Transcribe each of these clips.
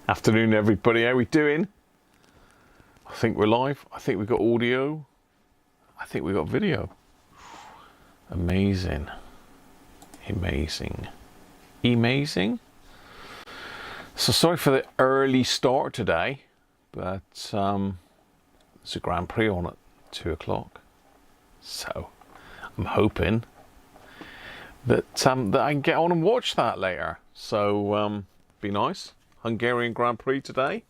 Afternoon, everybody. How we doing? I think we're live. I think we got audio. I think we got video. Amazing. Amazing. Amazing. So sorry for the early start today, but there's a Grand Prix on at 2 o'clock. So I'm hoping that that I can get on and watch that later. So be nice. Hungarian Grand Prix today.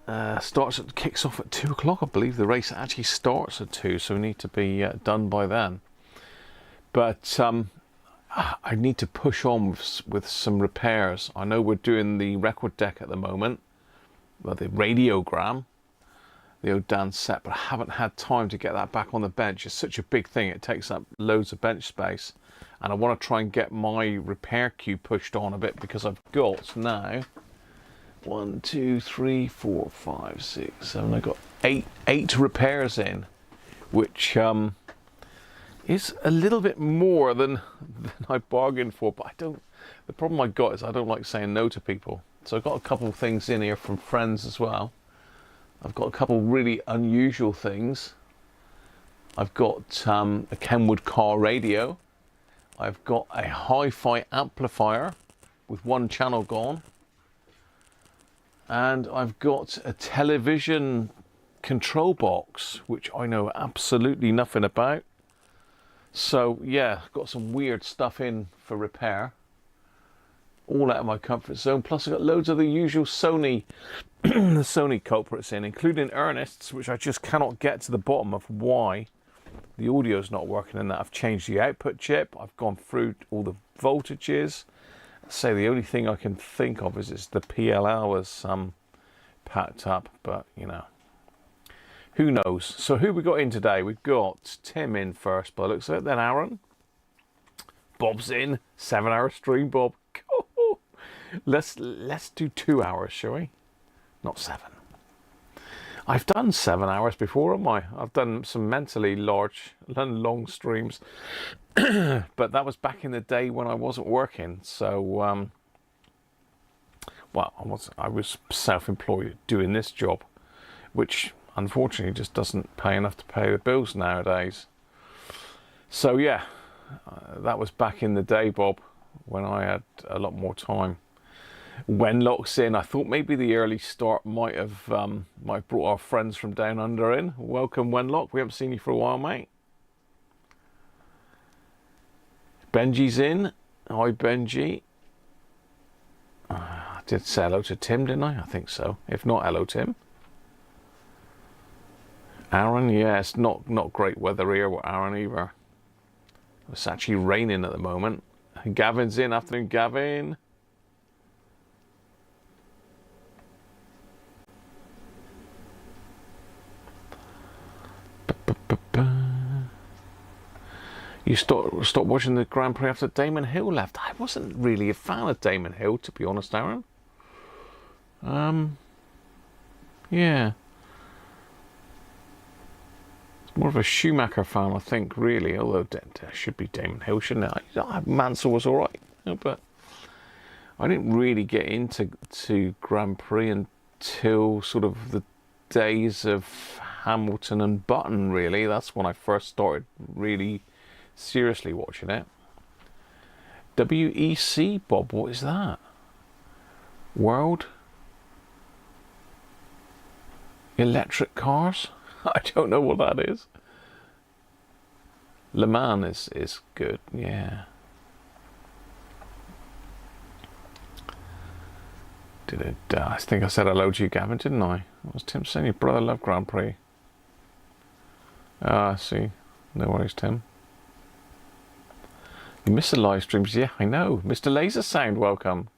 Kicks off at 2 o'clock. I believe the race actually starts at 2, so we need to be done by then. But I need to push on with some repairs. I know we're doing the record deck at the moment, well, the radiogram, the old dance set, but I haven't had time to get that back on the bench. It's such a big thing. It takes up loads of bench space. And I want to try and get my repair queue pushed on a bit, because I've got now 1, 2, 3, 4, 5, 6, 7. I've got eight repairs in, which is a little bit more than I bargained for. But the problem I got is I don't like saying no to people. So I've got a couple of things in here from friends as well. I've got a couple of really unusual things. I've got a Kenwood car radio. I've got a hi-fi amplifier with one channel gone. And I've got a television control box, which I know absolutely nothing about. So yeah, got some weird stuff in for repair. All out of my comfort zone. Plus I've got loads of the usual Sony, the Sony culprits in, including Ernest's, which I just cannot get to the bottom of why the audio's not working in that. I've changed the output chip. I've gone through all the voltages. Say the only thing I can think of is the PLL was packed up, but you know, who knows. So who we got in today? We've got Tim in first by the looks of it, then Aaron. Bob's in. 7-hour stream, Bob. Let's do 2 hours, shall we? Not 7. I've done 7 hours before, haven't I? I've done some mentally large and long streams. But that was back in the day when I wasn't working. So, well, I was self-employed doing this job, which unfortunately just doesn't pay enough to pay the bills nowadays. So yeah, that was back in the day, Bob, when I had a lot more time. Wenlock's in. I thought maybe the early start might have brought our friends from down under in. Welcome, Wenlock. We haven't seen you for a while, mate. Benji's in. Hi, Benji. I did say hello to Tim, didn't I? I think so. If not, hello, Tim. Aaron, yeah, it's not great weather here with Aaron either. It's actually raining at the moment. Gavin's in. Afternoon, Gavin. You stopped watching the Grand Prix after Damon Hill left. I wasn't really a fan of Damon Hill, to be honest, Aaron. Yeah. It's more of a Schumacher fan, I think, really. Although there should be Damon Hill, shouldn't it? Mansell was all right, but I didn't really get into Grand Prix until sort of the days of Hamilton and Button, really. That's when I first started really seriously watching it. WEC, Bob, what is that? World Electric Cars? I don't know what that is. Le Mans is good, yeah. I think I said hello to you, Gavin, didn't I? What was Tim saying? Your brother loved Grand Prix. Ah, see. No worries, Tim. You missed the live streams. Yeah, I know. Mr. Laser Sound, welcome.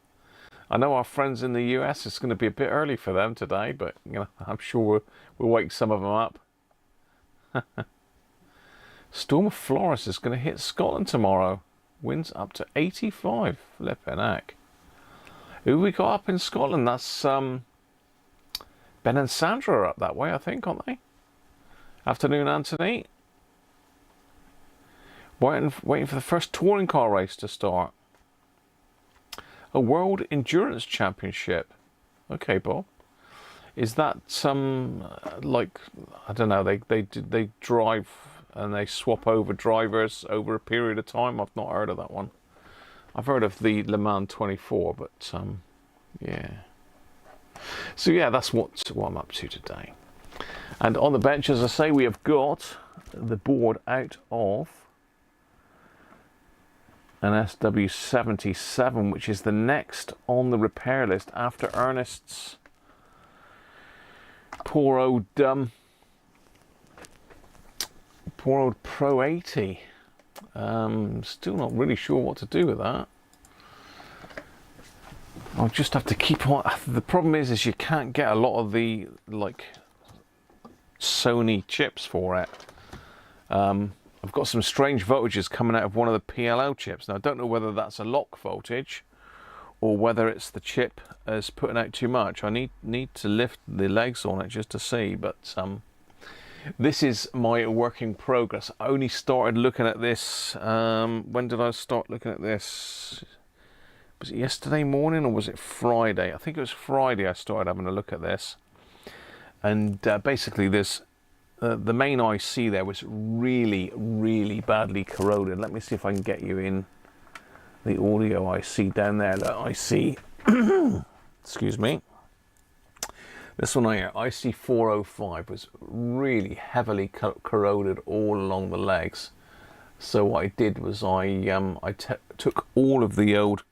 I know our friends in the US, it's going to be a bit early for them today, but you know, I'm sure we'll wake some of them up. Storm of Florence is going to hit Scotland tomorrow. Winds up to 85. Flippin' heck. Who we got up in Scotland? That's Ben and Sandra are up that way, I think, aren't they? Afternoon, Anthony. Waiting for the first touring car race to start. A World Endurance Championship. Okay, Bob. Is that some like, I don't know, they drive and they swap over drivers over a period of time? I've not heard of that one. I've heard of the Le Mans 24, but yeah. So yeah, that's what I'm up to today. And on the bench, as I say, we have got the board out of an SW77, which is the next on the repair list after Ernest's poor old Pro 80. Still not really sure what to do with that. I'll just have to keep on. The problem is you can't get a lot of the like Sony chips for it. I've got some strange voltages coming out of one of the PLL chips. Now I don't know whether that's a lock voltage or whether it's the chip is putting out too much. I need to lift the legs on it just to see, but this is my work in progress. I only started looking at this, when did I start looking at this? Was it yesterday morning or was it Friday? I think it was Friday I started having a look at this. And basically this, the main IC there was really badly corroded. Let me see if I can get you in the audio IC down there. That IC, excuse me. This one here, IC405, was really heavily corroded all along the legs. So what I did was I took all of the old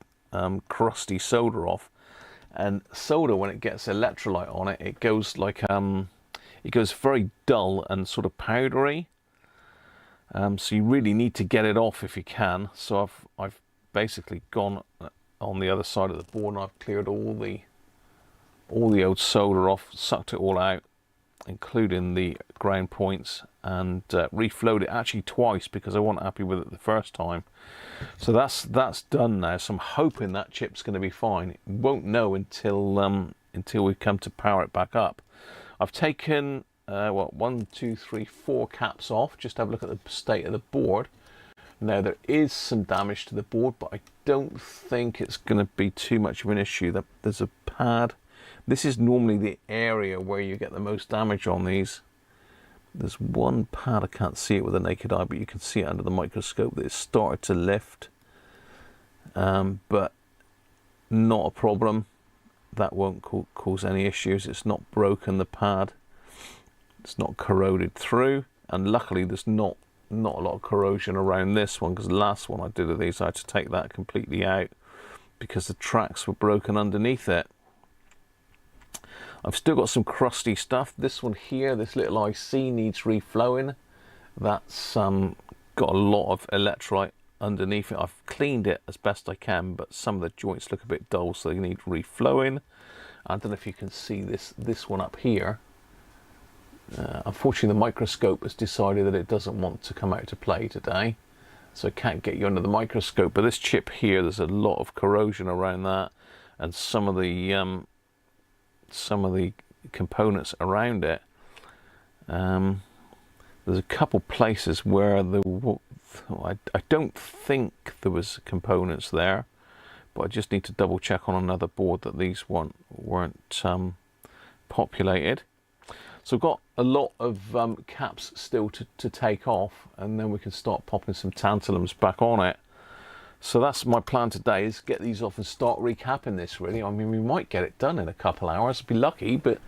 crusty solder off, and solder, when it gets electrolyte on it, it goes like it goes very dull and sort of powdery. So you really need to get it off if you can. So I've basically gone on the other side of the board and I've cleared all the old solder off, sucked it all out, including the ground points, and reflowed it actually twice because I wasn't happy with it the first time. So that's done now. So I'm hoping that chip's going to be fine. Won't know until we come to power it back up. I've taken what, 1, 2, 3, 4 caps off. Just have a look at the state of the board. Now there is some damage to the board, but I don't think it's going to be too much of an issue. There's a pad. This is normally the area where you get the most damage on these. There's one pad, I can't see it with the naked eye, but you can see it under the microscope that it's started to lift. But not a problem. That won't cause any issues. It's not broken, the pad. It's not corroded through. And luckily there's not a lot of corrosion around this one, because the last one I did of these I had to take that completely out because the tracks were broken underneath it. I've still got some crusty stuff. This one here, this little IC, needs reflowing. That's got a lot of electrolyte underneath it. I've cleaned it as best I can, but some of the joints look a bit dull, so they need reflowing. I don't know if you can see this one up here. Unfortunately, the microscope has decided that it doesn't want to come out to play today, so I can't get you under the microscope. But this chip here, there's a lot of corrosion around that, and some of the components around it. There's a couple places where I don't think there was components there, but I just need to double check on another board that these weren't populated. So I've got a lot of caps still to take off, and then we can start popping some tantalums back on it. So that's my plan today, is get these off and start recapping this, really. I mean, we might get it done in a couple hours, I'd be lucky, but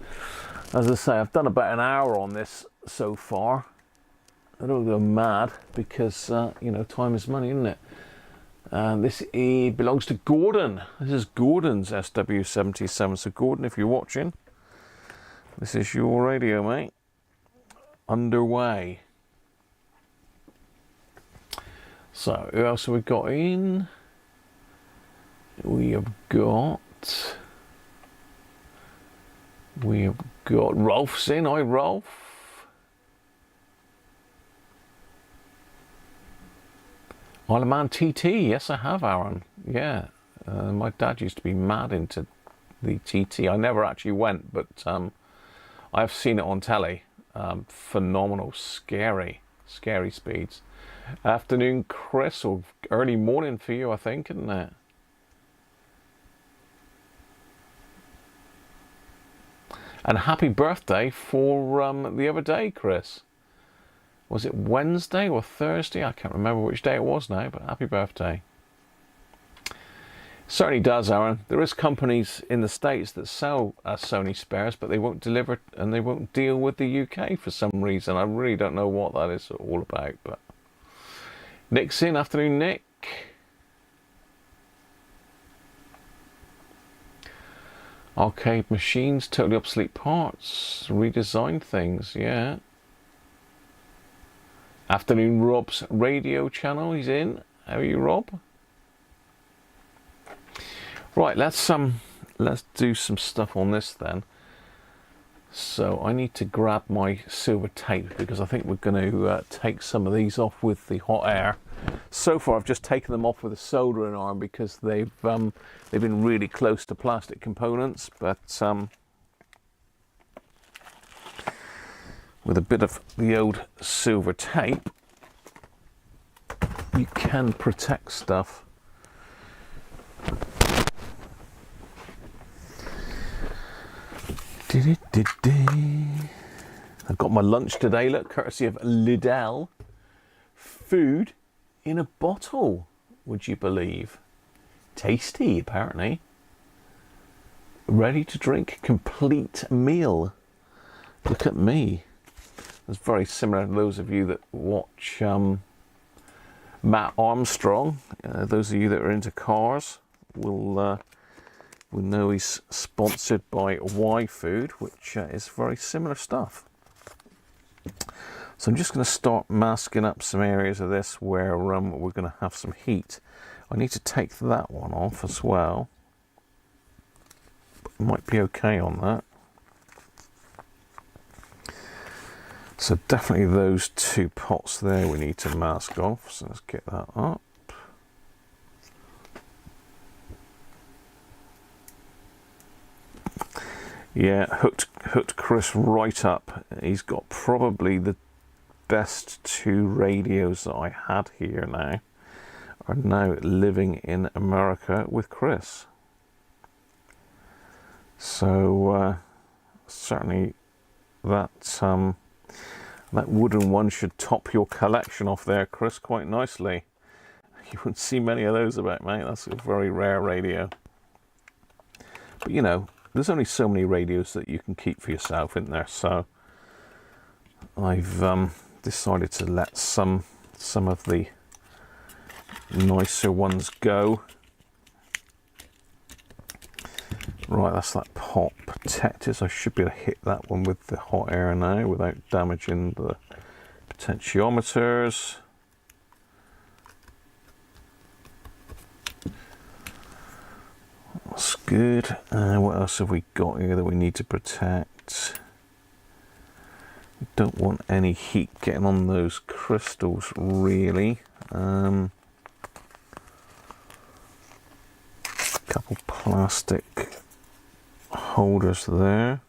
as I say, I've done about an hour on this so far. I don't go mad because, you know, time is money, isn't it? This belongs to Gordon. This is Gordon's SW77. So Gordon, if you're watching, this is your radio, mate. Underway. So, who else have we got in? We have got Rolf's in. Hi, Rolf. Isle of Man TT. Yes, I have, Aaron. Yeah. My dad used to be mad into the TT. I never actually went, but I've seen it on telly. Phenomenal, scary speeds. Afternoon, Chris, or early morning for you, I think, isn't it? And happy birthday for the other day, Chris. Was it Wednesday or Thursday? I can't remember which day it was now, but happy birthday. Certainly does, Aaron. There is companies in the States that sell Sony spares, but they won't deliver and they won't deal with the UK for some reason. I really don't know what that is all about. But Nick's in. Afternoon, Nick. Arcade machines, totally obsolete parts, redesign things, yeah. Afternoon, Rob's radio channel. He's in. How are you, Rob? Right, let's do some stuff on this then. So I need to grab my silver tape because I think we're going to take some of these off with the hot air. So far I've just taken them off with a soldering iron because they've been really close to plastic components, but with a bit of the old silver tape you can protect stuff. I've got my lunch today, look, courtesy of Lidl. Food in a bottle, would you believe? Tasty, apparently. Ready to drink, complete meal. Look at me. It's very similar to those of you that watch Matt Armstrong. Those of you that are into cars will know he's sponsored by Y Food, which is very similar stuff. So I'm just going to start masking up some areas of this where we're going to have some heat. I need to take that one off as well. Might be okay on that. So definitely those two pots there we need to mask off. So let's get that up. Yeah, hooked Chris right up. He's got probably the best two radios that I had here now. Are now living in America with Chris. So certainly that wooden one should top your collection off there, Chris, quite nicely. You wouldn't see many of those about, mate. That's a very rare radio. But you know, there's only so many radios that you can keep for yourself, isn't there? So I've decided to let some of the nicer ones go. Right, that's that pot protectors. I should be able to hit that one with the hot air now without damaging the potentiometers. That's good. What else have we got here that we need to protect? We don't want any heat getting on those crystals, really. Couple plastic holders there.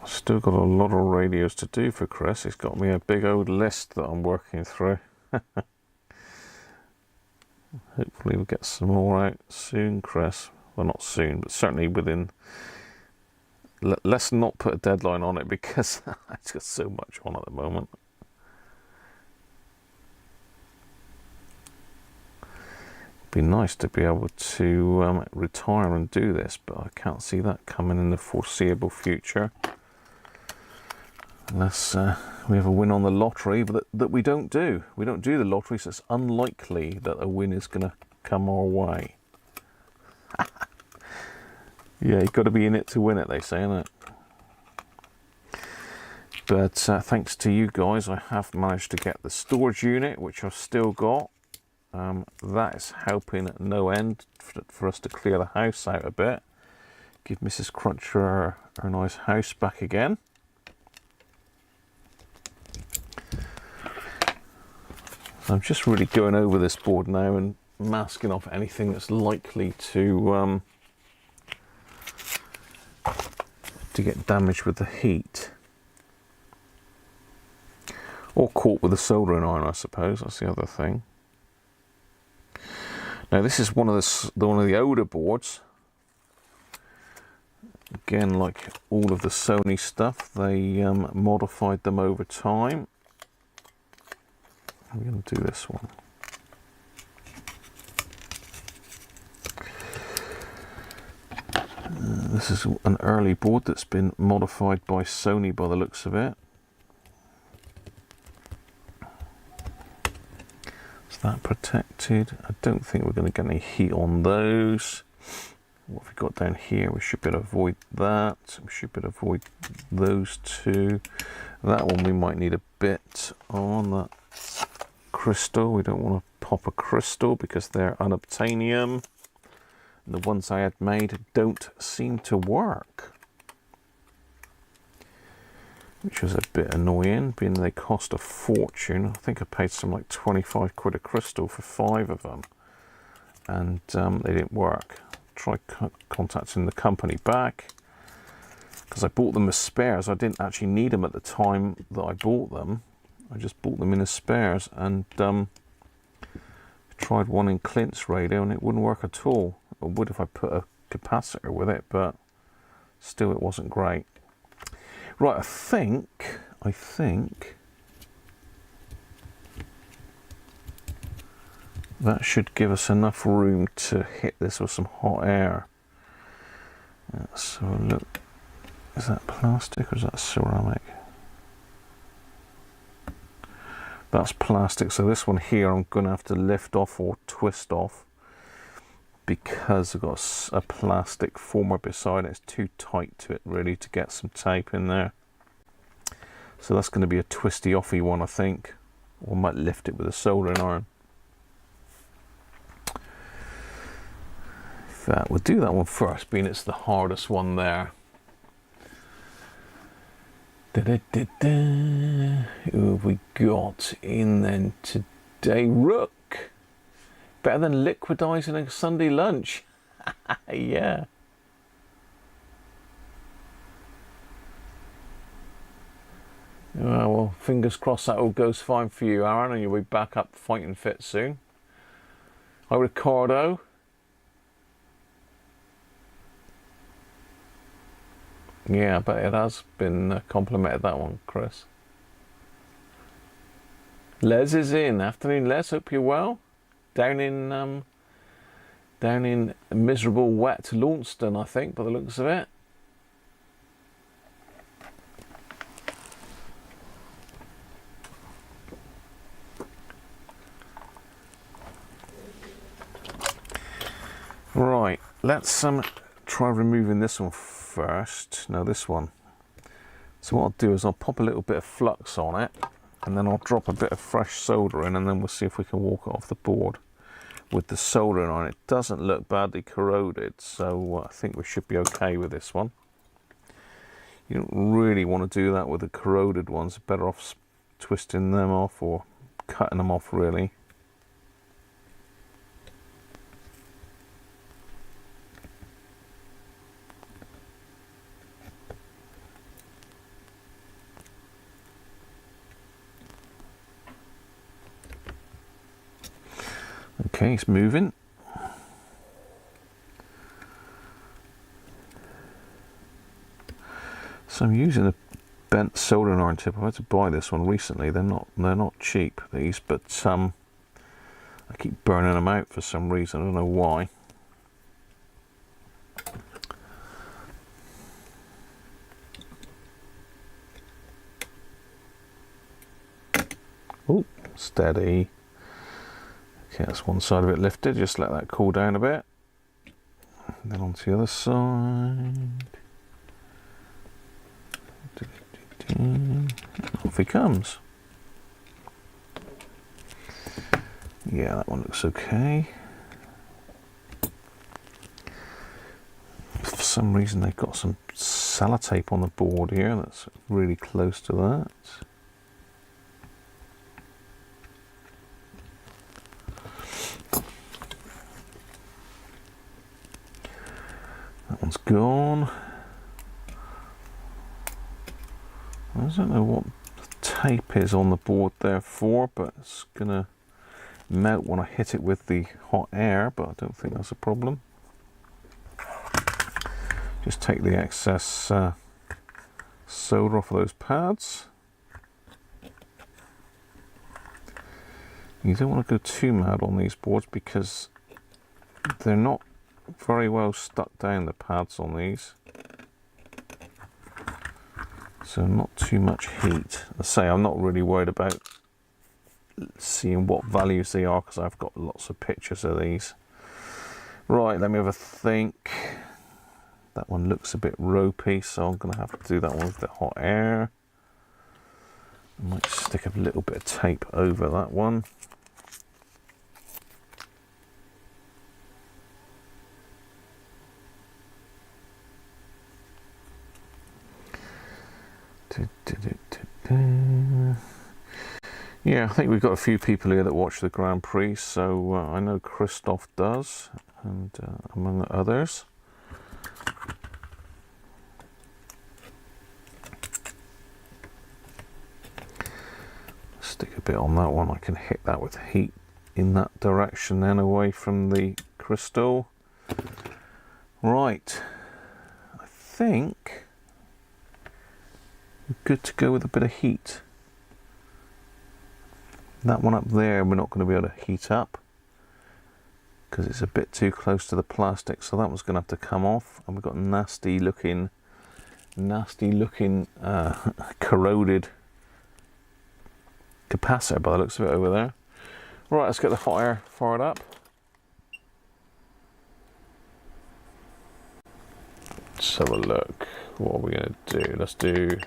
I've still got a lot of radios to do for Chris. He's got me a big old list that I'm working through. Hopefully we'll get some more out soon, Chris. Well, not soon, but certainly within... Let's not put a deadline on it because it's got so much on at the moment. Be nice to be able to retire and do this, but I can't see that coming in the foreseeable future unless we have a win on the lottery, but that we don't do. We don't do the lottery, so it's unlikely that a win is going to come our way. Yeah, you've got to be in it to win it, they say, innit? But thanks to you guys, I have managed to get the storage unit, which I've still got. That is helping at no end for us to clear the house out a bit. Give Mrs. Cruncher her nice house back again. So I'm just really going over this board now and masking off anything that's likely to get damaged with the heat. Or caught with a soldering iron, I suppose. That's the other thing. Now this is one of the older boards. Again, like all of the Sony stuff, they modified them over time. I'm going to do this one. This is an early board that's been modified by Sony by the looks of it. Is that protected? I don't think we're going to get any heat on those. What have we got down here? We should be able to avoid that. We should be able to avoid those two. That one we might need a bit on that crystal. We don't want to pop a crystal because they're unobtainium. The ones I had made don't seem to work, which was a bit annoying, being they cost a fortune. I think I paid some like 25 quid a crystal for 5 of them, and they didn't work. Tried contacting the company back, because I bought them as spares. I didn't actually need them at the time that I bought them. I just bought them in as spares, and tried one in Clint's radio and it wouldn't work at all. It would if I put a capacitor with it, but still it wasn't great. Right, I think that should give us enough room to hit this with some hot air. So look, is that plastic or is that ceramic? That's plastic, so this one here I'm going to have to lift off or twist off, because I've got a plastic former beside it. It's too tight to it really to get some tape in there. So that's going to be a twisty offy one, I think. Or I might lift it with a soldering iron. We'll do that one first, being it's the hardest one there. Who have we got in then today? Rook! Better than liquidizing a Sunday lunch. Yeah. Well, fingers crossed that all goes fine for you, Aaron, and you'll be back up fighting fit soon. Hi, Ricardo. Yeah, but it has been complimented, that one, Chris. Les is in. Afternoon, Les. Hope you're well. Down in miserable, wet Launceston, I think, by the looks of it. Right, let's try removing this one first. No, this one. So what I'll do is I'll pop a little bit of flux on it, and then I'll drop a bit of fresh solder in, and then we'll see if we can walk it off the board with the soldering on. It doesn't look badly corroded, so I think we should be okay with this one. You don't really want to do that with the corroded ones. Better off twisting them off or cutting them off, really. Okay, it's moving. So I'm using a bent soldering iron tip. I had to buy this one recently. They're not cheap, these, but I keep burning them out for some reason. I don't know why. Oh, steady. Okay, that's one side of it lifted. Just let that cool down a bit. And then onto the other side. Off he comes. Yeah, that one looks okay. For some reason they've got some sellotape on the board here that's really close to that. That one's gone. I don't know what the tape is on the board there for, but it's gonna melt when I hit it with the hot air, but I don't think that's a problem. Just take the excess solder off of those pads. You don't want to go too mad on these boards because they're not very well stuck down, the pads on these. So not too much heat. I say I'm not really worried about seeing what values they are because I've got lots of pictures of these. Right, let me have a think. That one looks a bit ropey, so I'm going to have to do that one with the hot air. I might stick a little bit of tape over that one. Yeah, I think we've got a few people here that watch the Grand Prix, so I know Christoph does, and among others. Stick a bit on that one. I can hit that with heat in that direction then, away from the crystal. Right, I think we're good to go with a bit of heat. That one up there we're not going to be able to heat up because it's a bit too close to the plastic, so that one's going to have to come off. And we've got nasty looking corroded capacitor by the looks of it over there. Right, let's get the hot air fired up. Let's have a look. What are we going to do? Let's do...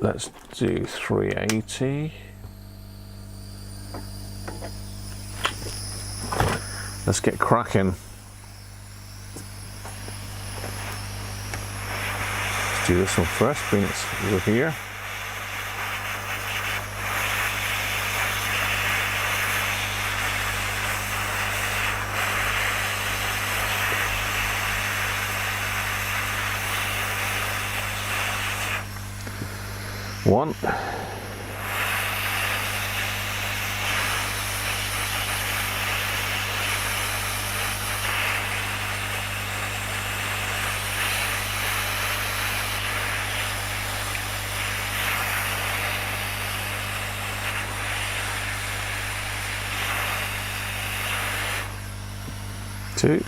Let's do 380. Let's get cracking. Let's do this one first, bring it over here. One. Two.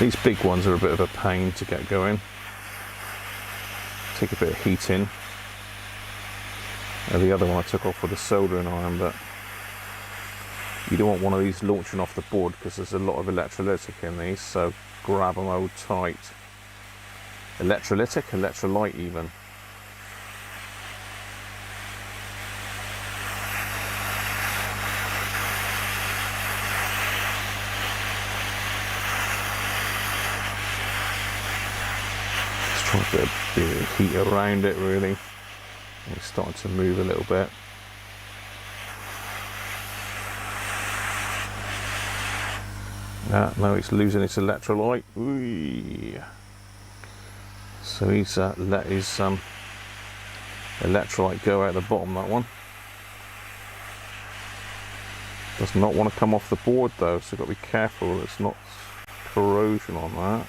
These big ones are a bit of a pain to get going. Take a bit of heat in. The other one I took off with a soldering iron, but you don't want one of these launching off the board because there's a lot of electrolytic in these, so grab them hold tight. Electrolytic, electrolyte even. Try a bit of heat around it really. It's starting to move a little bit. Now it's losing its electrolyte. Ooh. So he's let his electrolyte go out the bottom, that one. Does not want to come off the board though, so you've got to be careful there's not corrosion on that.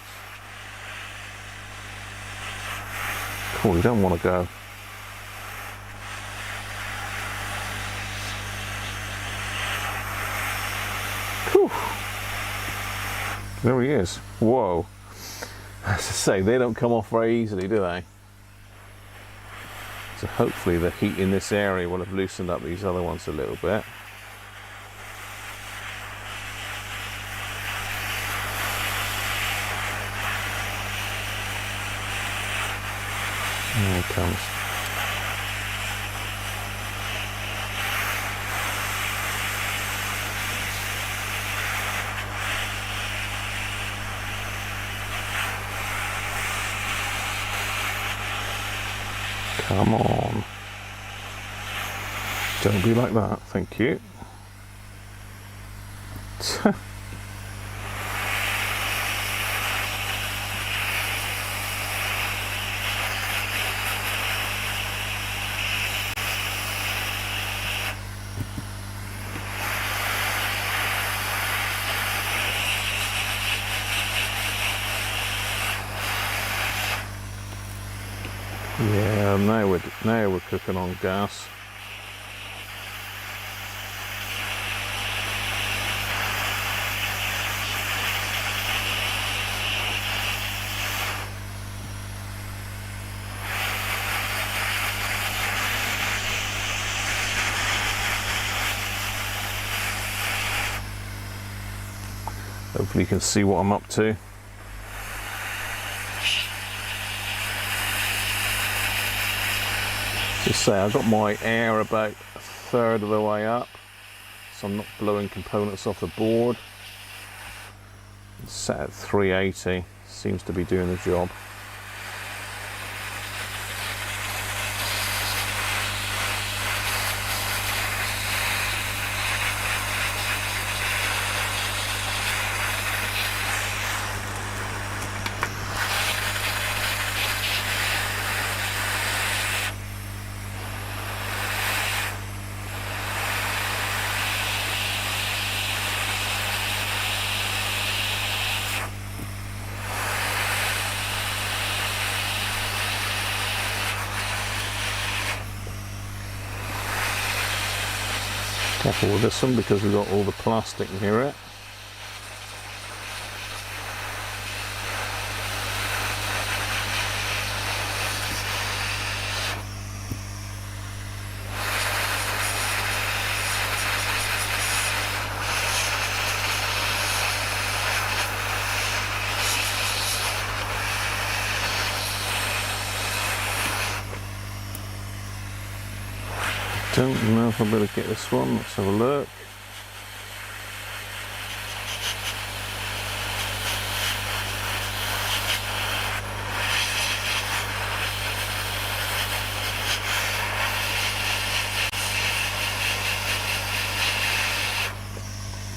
Cool, you don't want to go. Whew. There he is. Whoa. As I say, they don't come off very easily, do they? So hopefully the heat in this area will have loosened up these other ones a little bit. Here it comes. Come on. Don't be like that, thank you. Yeah, now we're cooking on gas. Hopefully you can see what I'm up to. Just say, I've got my air about a third of the way up, so I'm not blowing components off the board. It's set at 380, seems to be doing the job. Careful with this one because we've got all the plastic near it. Don't know if I better get this one. Let's have a look.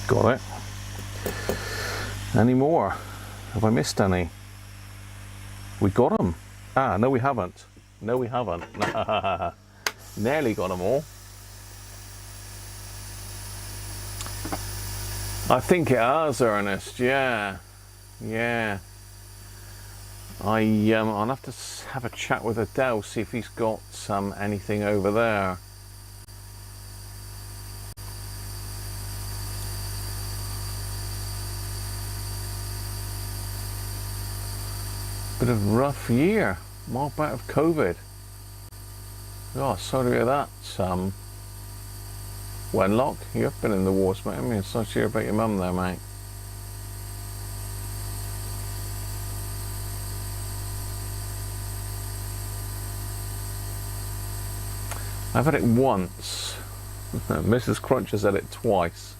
Got it. Any more? Have I missed any? We got them. Ah, no we haven't. No we haven't. Nearly got them all. I think it has, Ernest. Yeah, yeah. I'll have to have a chat with Adele, see if he's got anything over there. Bit of a rough year. Mop out of COVID. Oh, sorry to hear that, Wenlock. You've been in the wars, mate. I mean, sorry to hear about your mum there, mate. I've had it once. Mrs. Crunch has had it twice.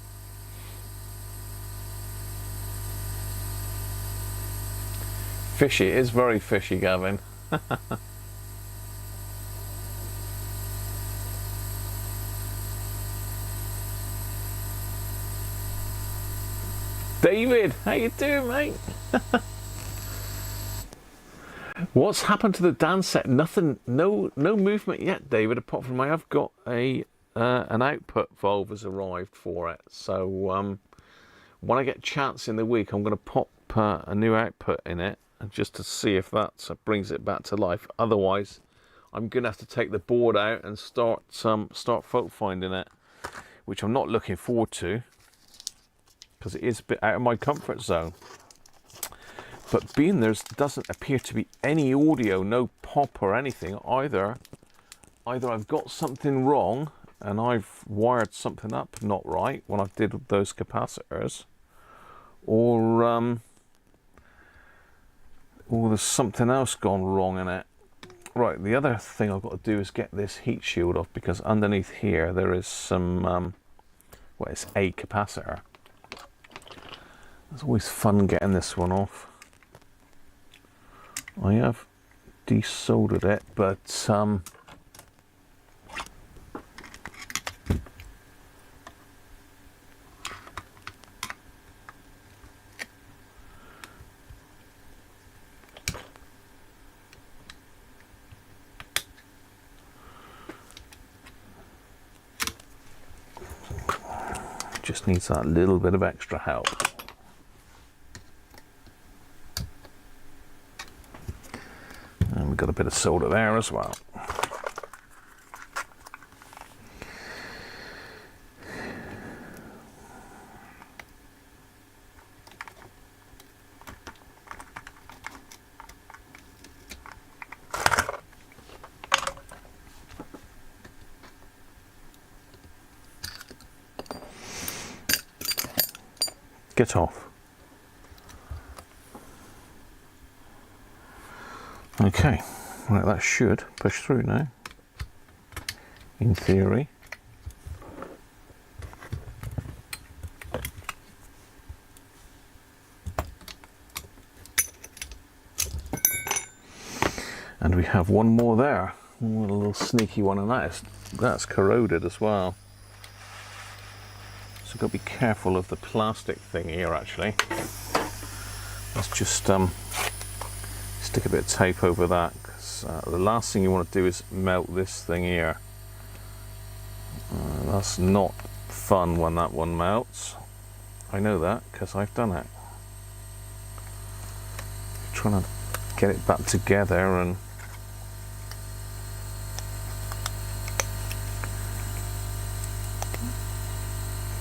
Fishy. It is very fishy, Gavin. David, how you doing, mate? What's happened to the dance set? Nothing, no movement yet, David, apart from I have got an output valve has arrived for it. So when I get a chance in the week, I'm going to pop a new output in it, and just to see if that brings it back to life. Otherwise, I'm going to have to take the board out and start fault finding it, which I'm not looking forward to, because it is a bit out of my comfort zone. But being there doesn't appear to be any audio, no pop or anything, either I've got something wrong and I've wired something up not right when I did those capacitors, or there's something else gone wrong in it. Right, the other thing I've got to do is get this heat shield off, because underneath here there is some, well, it's a capacitor. It's always fun getting this one off. I have desoldered it, but just needs that little bit of extra help. we've got a bit of solder there as well. Get off. Okay, right, that should push through now, in theory. And we have one more there, a little sneaky one, and that's corroded as well. So you've got to be careful of the plastic thing here actually. Let's just stick a bit of tape over that, because the last thing you want to do is melt this thing here. That's not fun when that one melts. I know that because I've done it. Trying to get it back together and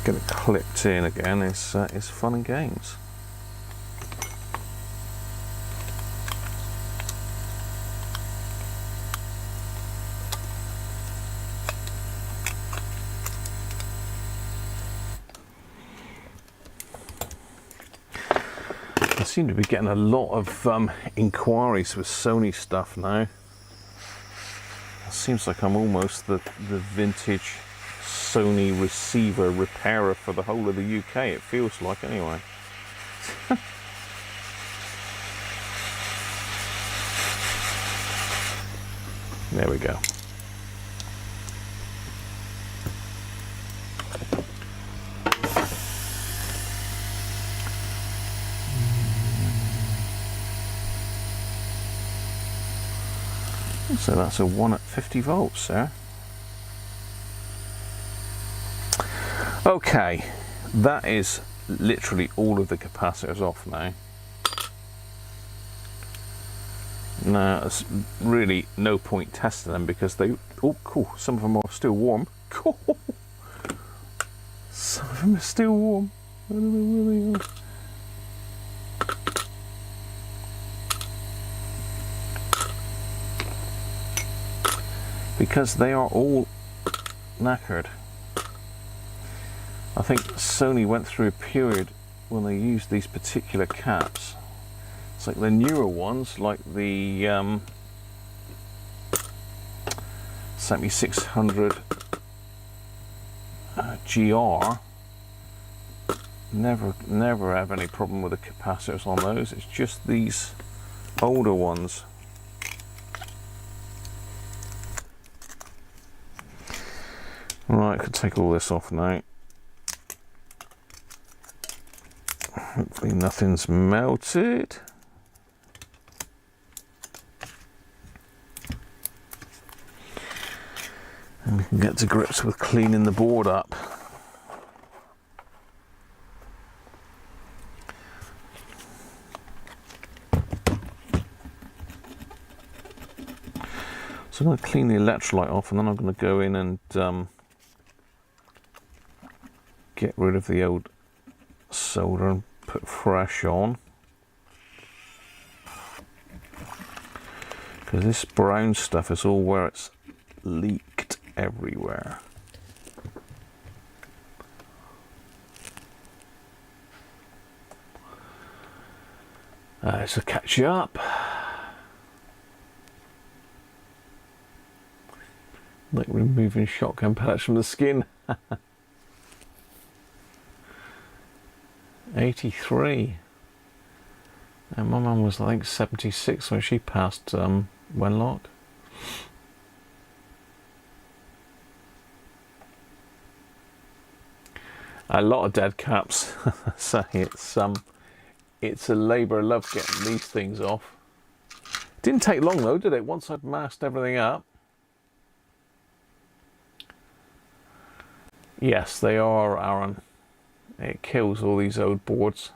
get it clipped in again is fun and games. I seem to be getting a lot of inquiries with Sony stuff now. It seems like I'm almost the vintage Sony receiver repairer for the whole of the UK, it feels like anyway. There we go. So that's a 1 at 50 volts there. Okay, that is literally all of the capacitors off now. Now, there's really no point testing them because they, oh cool, some of them are still warm. Cool. Some of them are still warm. I don't know where they are. Because they are all knackered. I think Sony went through a period when they used these particular caps. It's like the newer ones, like the 7600 GR. Never have any problem with the capacitors on those. It's just these older ones. Right, I could take all this off now. Hopefully nothing's melted. And we can get to grips with cleaning the board up. So I'm going to clean the electrolyte off, and then I'm going to go in and get rid of the old solder and put fresh on, because this brown stuff is all where it's leaked everywhere. So catch you up. Like removing shotgun pellets from the skin. 83. And my mum was, I think, 76 when she passed Wenlock. A lot of dead caps. So it's a labour of love getting these things off. Didn't take long though, did it? Once I'd masked everything up. Yes, they are, Aaron. It kills all these old boards.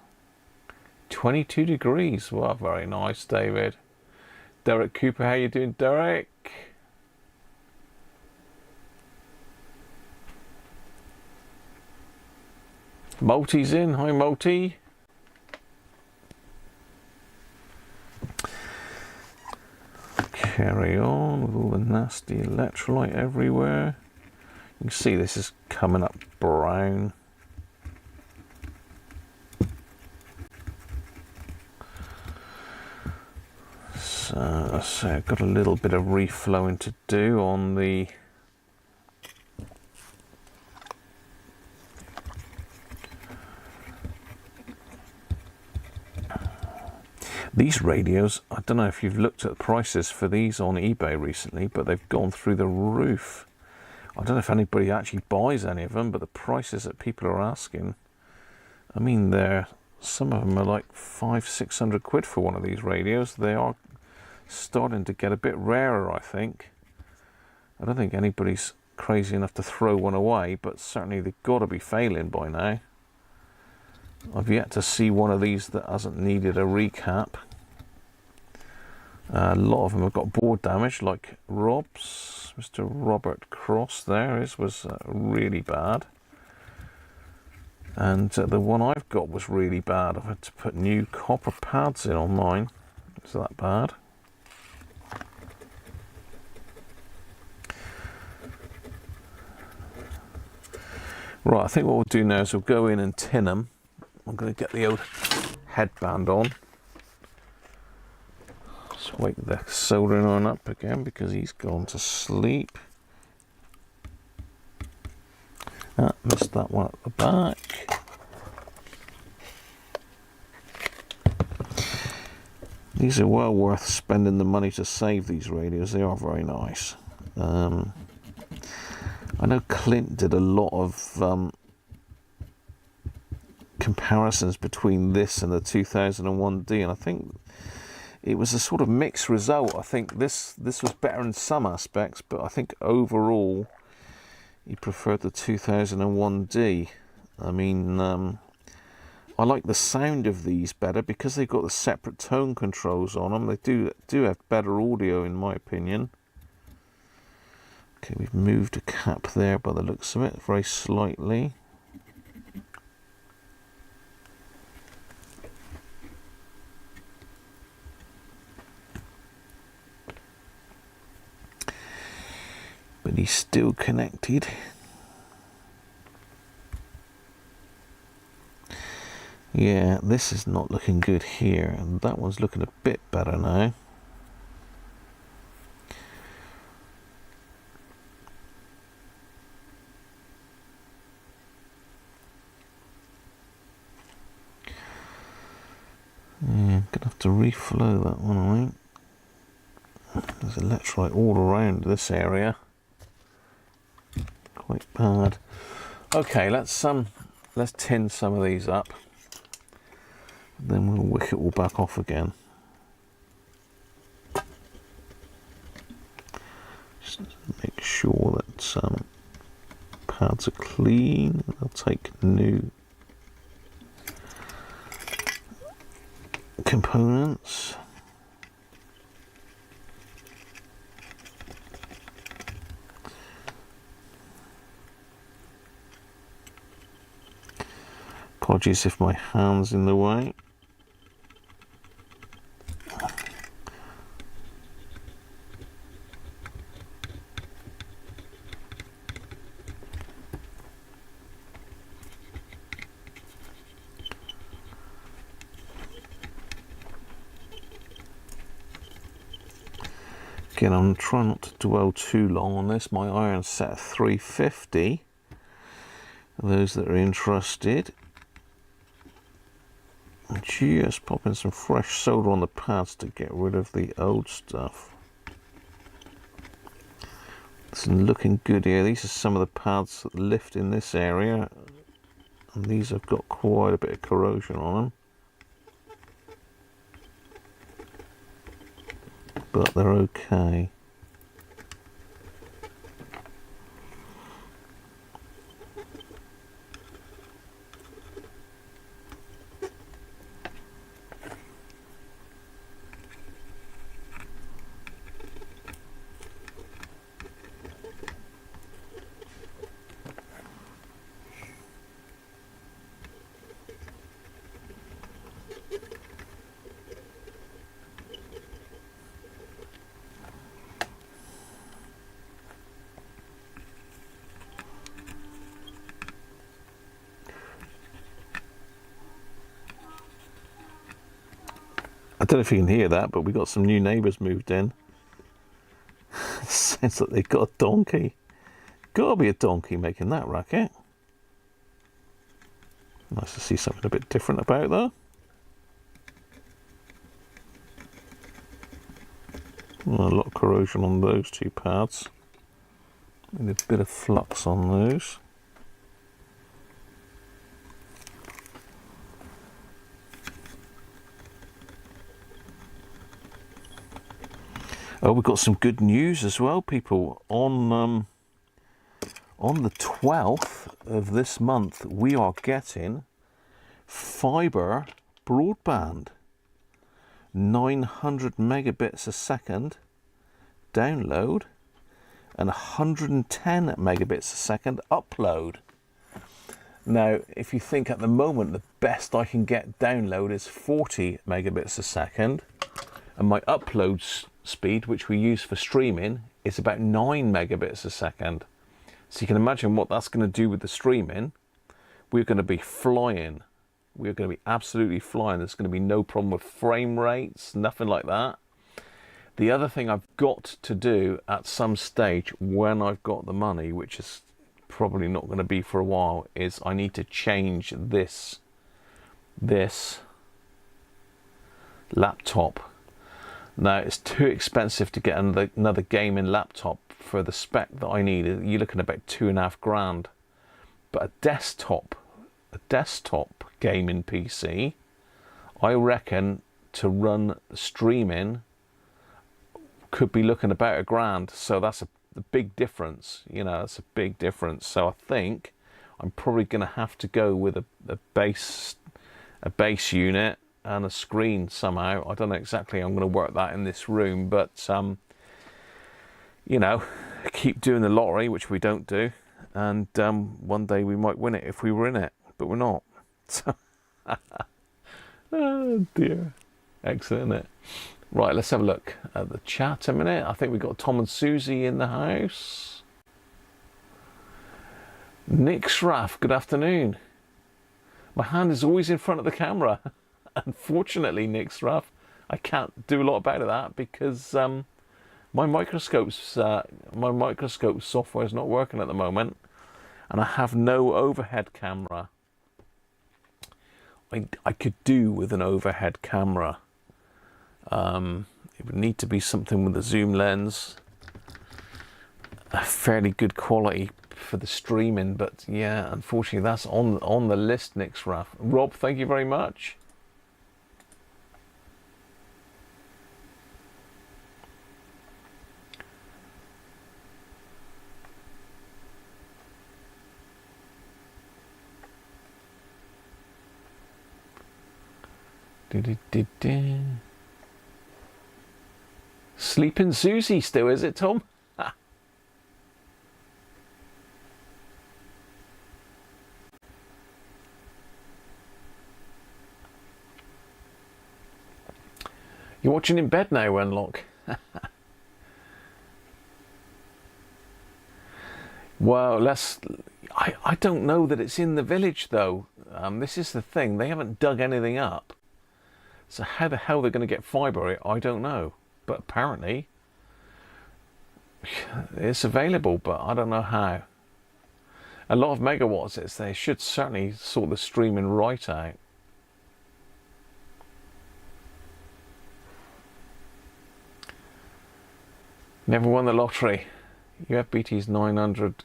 22 degrees. Well, very nice, David. Derek Cooper, how you doing, Derek? Multi's in. Hi, Multi. Carry on with all the nasty electrolyte everywhere. You can see this is coming up brown. So I've got a little bit of reflowing to do on the these radios. I don't know if you've looked at the prices for these on eBay recently, but they've gone through the roof. I don't know if anybody actually buys any of them, but the prices that people are asking, I mean, some of them are like 500-600 quid for one of these radios. They are starting to get a bit rarer, I think. I don't think anybody's crazy enough to throw one away, but certainly they've got to be failing by now. I've yet to see one of these that hasn't needed a recap. A lot of them have got board damage, like Rob's. Mr. Robert Cross there was really bad. And the one I've got was really bad. I've had to put new copper pads in on mine. Is that bad? Right, I think what we'll do now is we'll go in and tin them. I'm going to get the old headband on. Just wake the soldering iron up again because he's gone to sleep. Ah, missed that one at the back. These are well worth spending the money to save these radios. They are very nice. I know Clint did a lot of comparisons between this and the 2001D, and I think it was a sort of mixed result. I think this was better in some aspects, but I think overall he preferred the 2001D. I mean, I like the sound of these better because they've got the separate tone controls on them. They do have better audio, in my opinion. Okay, we've moved a cap there by the looks of it, very slightly. But he's still connected. Yeah, this is not looking good here, and that one's looking a bit better now. Yeah, gonna have to reflow that one, I think. There's electrolyte all around this area. Quite bad. Okay, let's tin some of these up. Then we'll wick it all back off again. Just make sure that pads are clean. I'll take new components. Apologies if my hand's in the way. Again, I'm trying not to dwell too long on this. My iron's set at 350. For those that are interested. I'm just popping some fresh solder on the pads to get rid of the old stuff. It's looking good here. These are some of the pads that lift in this area, and these have got quite a bit of corrosion on them. But they're okay. don't know if you can hear that, but we got some new neighbours moved in. Sounds like they've got a donkey. Gotta be a donkey making that racket. Nice to see something a bit different about that. A lot of corrosion on those two pads. And a bit of flux on those. Oh, we've got some good news as well, people. On the 12th of this month, we are getting fibre broadband. 900 megabits a second download and 110 megabits a second upload. Now, if you think at the moment the best I can get download is 40 megabits a second, and my upload speed, which we use for streaming, is about 9 megabits a second. So you can imagine what that's going to do with the streaming. We're going to be flying. We're going to be absolutely flying. There's going to be no problem with frame rates, nothing like that. The other thing I've got to do at some stage when I've got the money, which is probably not going to be for a while, is I need to change this laptop. Now, it's too expensive to get another gaming laptop for the spec that I need. You're looking at about £2,500. But a desktop gaming PC, I reckon, to run streaming could be looking about £1,000. So that's a big difference. You know, that's a big difference. So I think I'm probably going to have to go with a base unit and a screen somehow. I don't know exactly how I'm going to work that in this room, but you know, keep doing the lottery, which we don't do, and one day we might win it if we were in it, but we're not. So oh dear, excellent, isn't it? Right, let's have a look at the chat a minute. I think we've got Tom and Susie in the house. Nick Schraff, good afternoon. My hand is always in front of the camera. Unfortunately, Nick Schraff, I can't do a lot about that because my microscope software is not working at the moment, and I have no overhead camera. I could do with an overhead camera. It would need to be something with a zoom lens, a fairly good quality for the streaming, but yeah, unfortunately that's on the list, Nick Schraff. Rob, thank you very much. Sleeping Susie still, is it, Tom? You're watching in bed now, Wenlock. Well, I don't know that it's in the village, though. This is the thing. They haven't dug anything up. So how the hell they're going to get fibre, I don't know. But apparently, it's available, but I don't know how. A lot of megawatts, they should certainly sort the streaming right out. Never won the lottery. You have BT's 900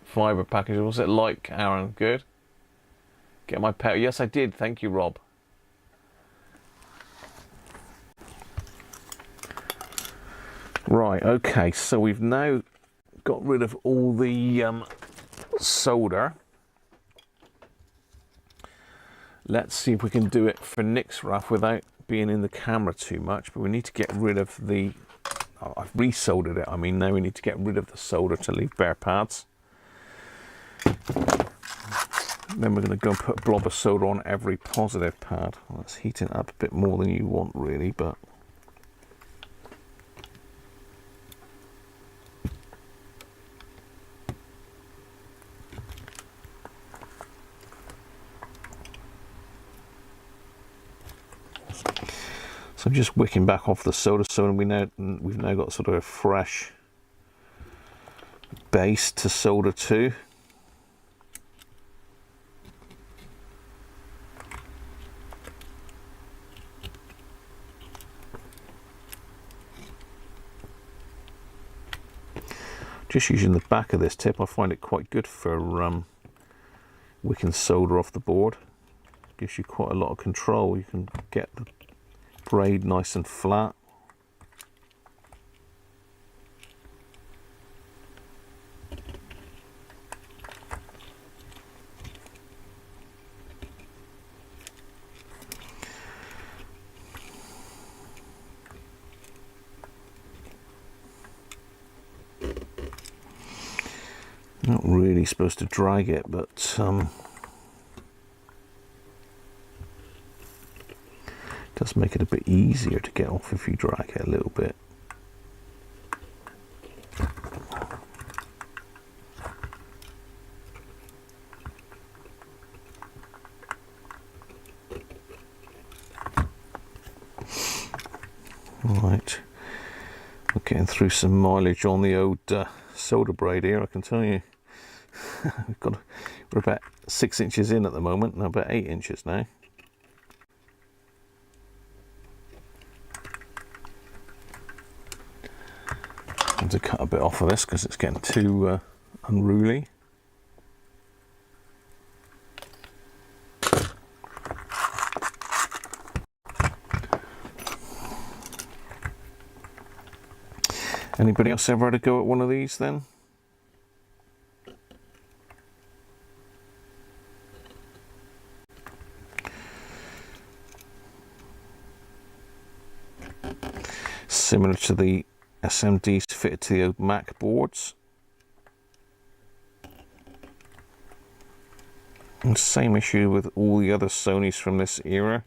fibre package. What's it like, Aaron? Good? Get my pet. Yes, I did. Thank you, Rob. Right, okay, so we've now got rid of all the solder. Let's see if we can do it for Nick's Ruff without being in the camera too much, but we need to get rid of the... Oh, I've resoldered it. I mean, now we need to get rid of the solder to leave bare pads. Then we're going to go and put a blob of solder on every positive pad. Well, that's heating up a bit more than you want, really, but... So I'm just wicking back off the solder, so we've now got sort of a fresh base to solder to. Just using the back of this tip, I find it quite good for wicking solder off the board. Gives you quite a lot of control. You can get the braid nice and flat. Not really supposed to drag it, but does make it a bit easier to get off if you drag it a little bit. Right, we're getting through some mileage on the old solder braid here, I can tell you. We're about 6 inches in at the moment, and about 8 inches now. I have to cut a bit off of this because it's getting too unruly. Anybody else ever had a go at one of these then? Similar to the SMDs fitted to the old Mac boards. And same issue with all the other Sonys from this era.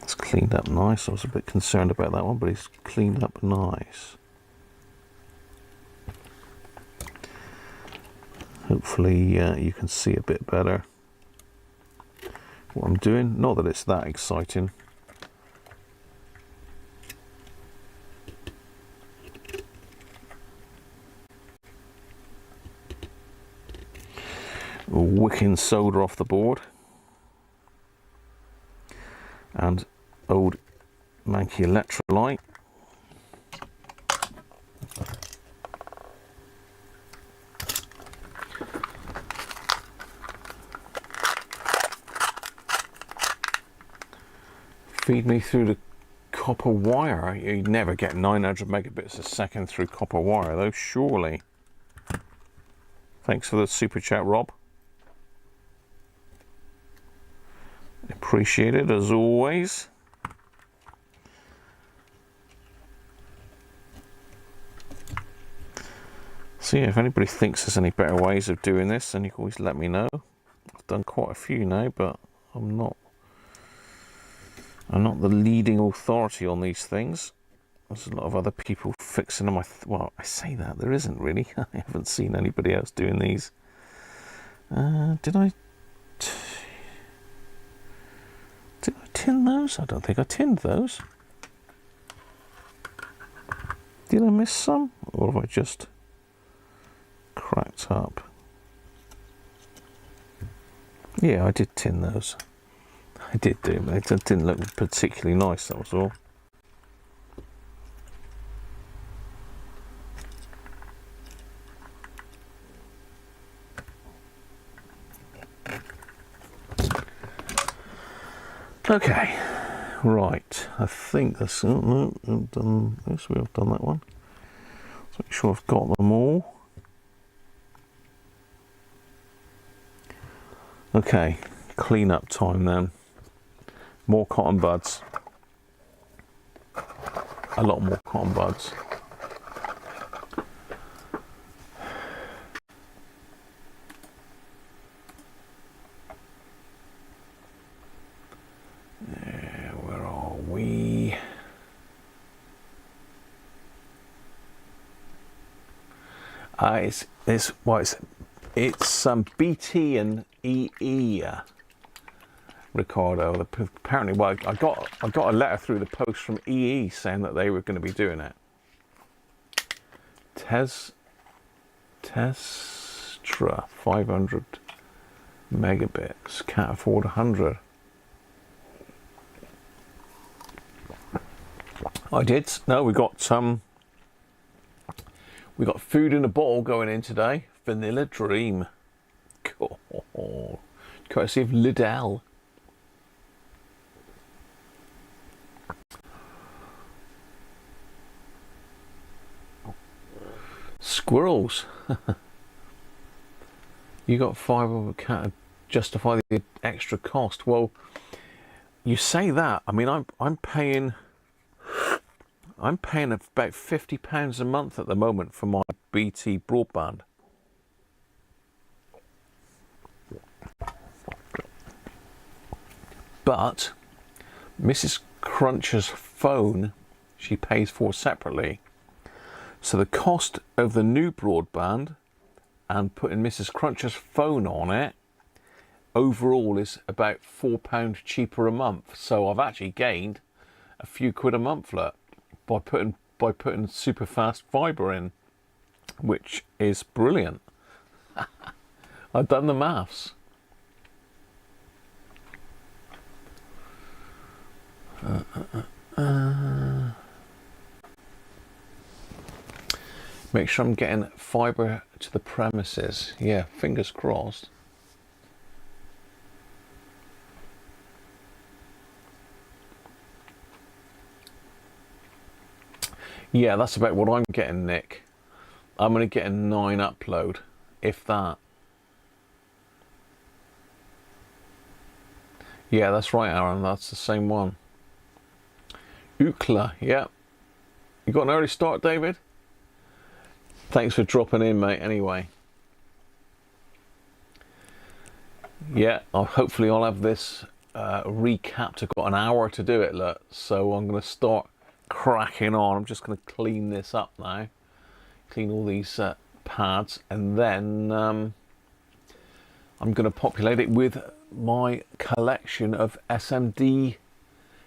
It's cleaned up nice. I was a bit concerned about that one, but it's cleaned up nice. Hopefully you can see a bit better what I'm doing. Not that it's that exciting. Wicking solder off the board. And old manky electrolyte. Feed me through the copper wire. You'd never get 900 megabits a second through copper wire though, surely. Thanks for the super chat, Rob. Appreciate it as always. So yeah, if anybody thinks there's any better ways of doing this, then you can always let me know. I've done quite a few now, but I'm not the leading authority on these things. There's a lot of other people fixing them. Well, I say that, there isn't really. I haven't seen anybody else doing these. Did I tin those? I don't think I tinned those. Did I miss some? Or have I just cracked up? Yeah, I did tin those. I did do them. They didn't look particularly nice, that was all. Okay, right. I think that's. Oh, no, I've done this. We've done that one. Let's make sure I've got them all. Okay, clean up time then. More cotton buds. A lot more cotton buds. Where are we? It's BT and EE. Ricardo. Apparently, well, I got a letter through the post from EE saying that they were going to be doing it. Testra 500 megabits. Can't afford 100. I did. No, we got food in a bottle going in today. Vanilla Dream. Cool. Courtesy of Lidl. Squirrels. You got 5 of a cat to justify the extra cost. Well, you say that. I mean, I'm paying about £50 a month at the moment for my BT broadband. But Mrs. Cruncher's phone, she pays for separately. So the cost of the new broadband and putting Mrs. Cruncher's phone on it overall is about £4 cheaper a month. So I've actually gained a few quid a month by putting super fast fibre in, which is brilliant. I've done the maths. Make sure I'm getting fibre to the premises. Yeah, fingers crossed. Yeah, that's about what I'm getting, Nick. I'm going to get a 9 upload, if that. Yeah, that's right, Aaron. That's the same one. Ookla, yeah. You got an early start, David? Thanks for dropping in, mate, anyway. Yeah, hopefully I'll have this recapped. I've got an hour to do it, look. So I'm going to start cracking on. I'm just going to clean this up now. Clean all these pads. And then I'm going to populate it with my collection of SMD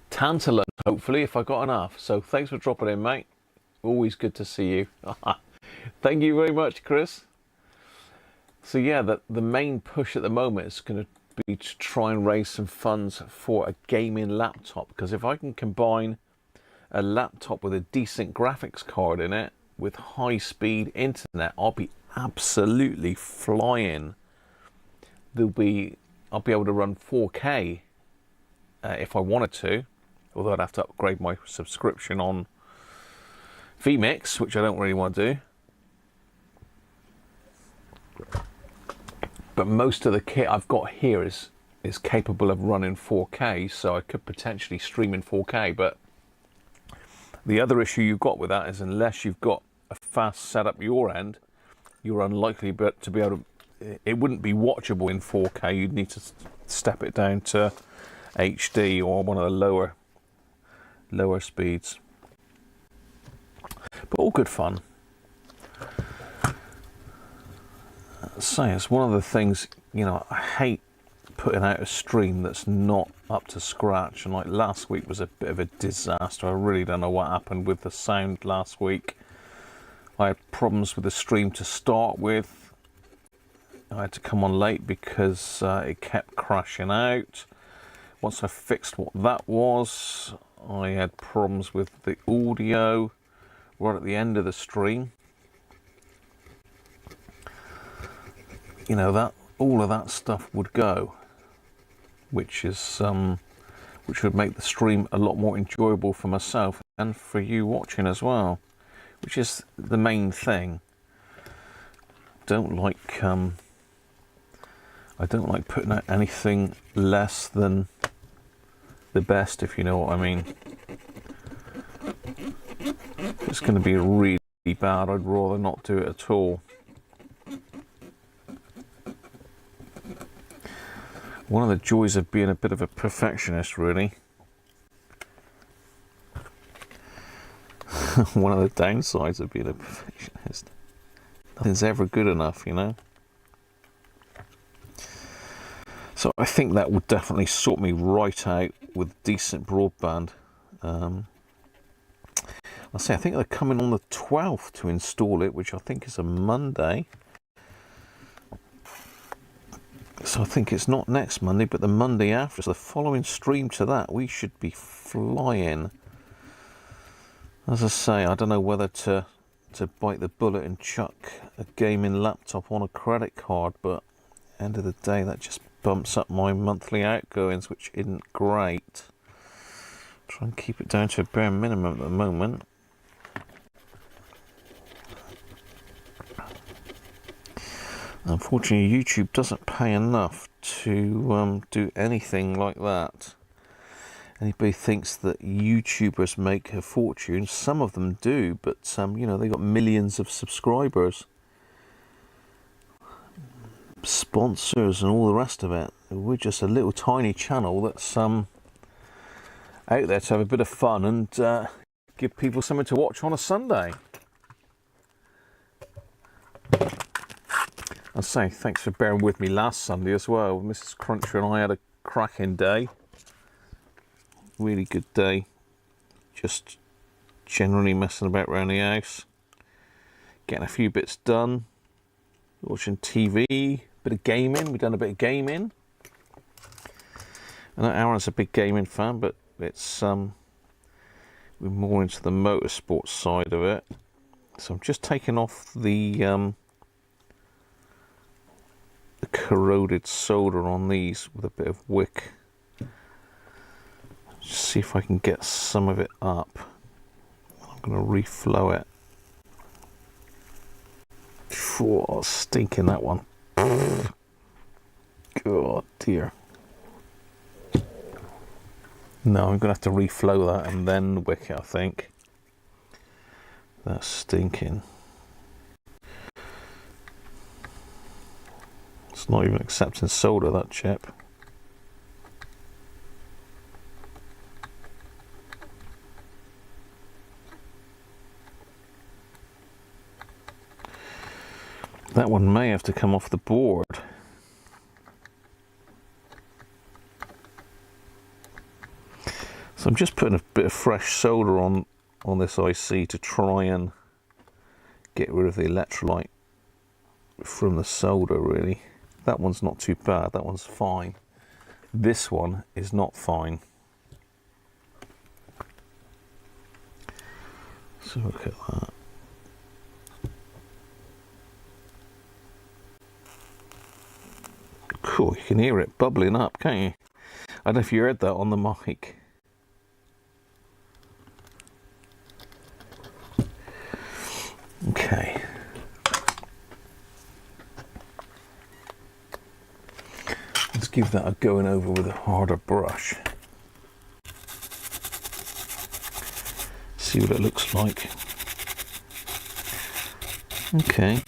tantalum, hopefully, if I got enough. So thanks for dropping in, mate. Always good to see you. Thank you very much, Chris. So yeah, the main push at the moment is going to be to try and raise some funds for a gaming laptop, because if I can combine a laptop with a decent graphics card in it with high-speed internet, I'll be absolutely flying. I'll be able to run 4K if I wanted to, although I'd have to upgrade my subscription on vMix, which I don't really want to do. But most of the kit I've got here is capable of running 4K, so I could potentially stream in 4K. But the other issue you've got with that is, unless you've got a fast setup your end, you're unlikely to be able to. It wouldn't be watchable in 4K. You'd need to step it down to HD or one of the lower speeds. But all good fun. So it's one of the things, you know, I hate putting out a stream that's not up to scratch. And like last week was a bit of a disaster. I really don't know what happened with the sound last week. I had problems with the stream to start with. I had to come on late because it kept crashing out. Once I fixed what that was, I had problems with the audio right at the end of the stream. You know, that all of that stuff would go, which would make the stream a lot more enjoyable for myself and for you watching as well, which is the main thing. I don't like putting out anything less than the best, if you know what I mean. If it's going to be really bad, I'd rather not do it at all. One of the joys of being a bit of a perfectionist, really. One of the downsides of being a perfectionist. Nothing's ever good enough, you know. So I think that would definitely sort me right out with decent broadband. I think they're coming on the 12th to install it, which I think is a Monday. So I think it's not next Monday, but the Monday after. So the following stream to that, we should be flying. As I say, I don't know whether to bite the bullet and chuck a gaming laptop on a credit card, but end of the day, that just bumps up my monthly outgoings, which isn't great. Try and keep it down to a bare minimum at the moment. Unfortunately, YouTube doesn't pay enough to do anything like that. Anybody thinks that YouTubers make a fortune? Some of them do, but you know, they got millions of subscribers, sponsors, and all the rest of it. We're just a little tiny channel that's out there to have a bit of fun and give people something to watch on a Sunday. I'll say thanks for bearing with me last Sunday as well. Mrs. Cruncher and I had a cracking day. Really good day. Just generally messing about around the house. Getting a few bits done. Watching TV. Bit of gaming. We've done a bit of gaming. I know Aaron's a big gaming fan, but it's we're more into the motorsport side of it. So I'm just taking off the corroded solder on these with a bit of wick. Just see if I can get some of it up. I'm going to reflow it. Oh, stinking that one. Oh dear. No, I'm going to have to reflow that and then wick it, I think. That's stinking. It's not even accepting solder, that chip. That one may have to come off the board. So I'm just putting a bit of fresh solder on this IC to try and get rid of the electrolyte from the solder, really. That one's not too bad, that one's fine. This one is not fine. So look at that. Cool, you can hear it bubbling up, can't you? I don't know if you heard that on the mic. Okay. Let's give that a going over with a harder brush. See what it looks like. Okay.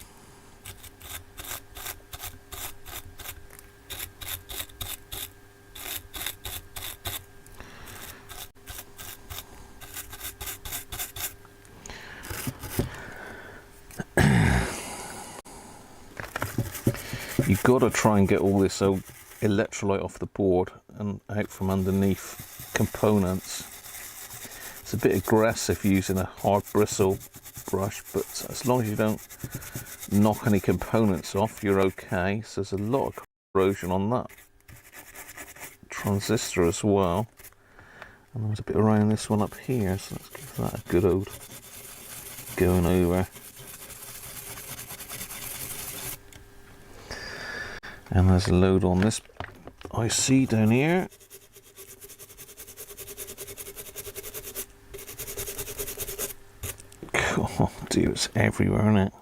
You've got to try and get all this old electrolyte off the board and out from underneath components. It's a bit aggressive using a hard bristle brush, but as long as you don't knock any components off, you're okay. So there's a lot of corrosion on that transistor as well. And there's a bit around this one up here, so let's give that a good old going over. And there's a load on this IC down here. Oh dear, it's everywhere, isn't it?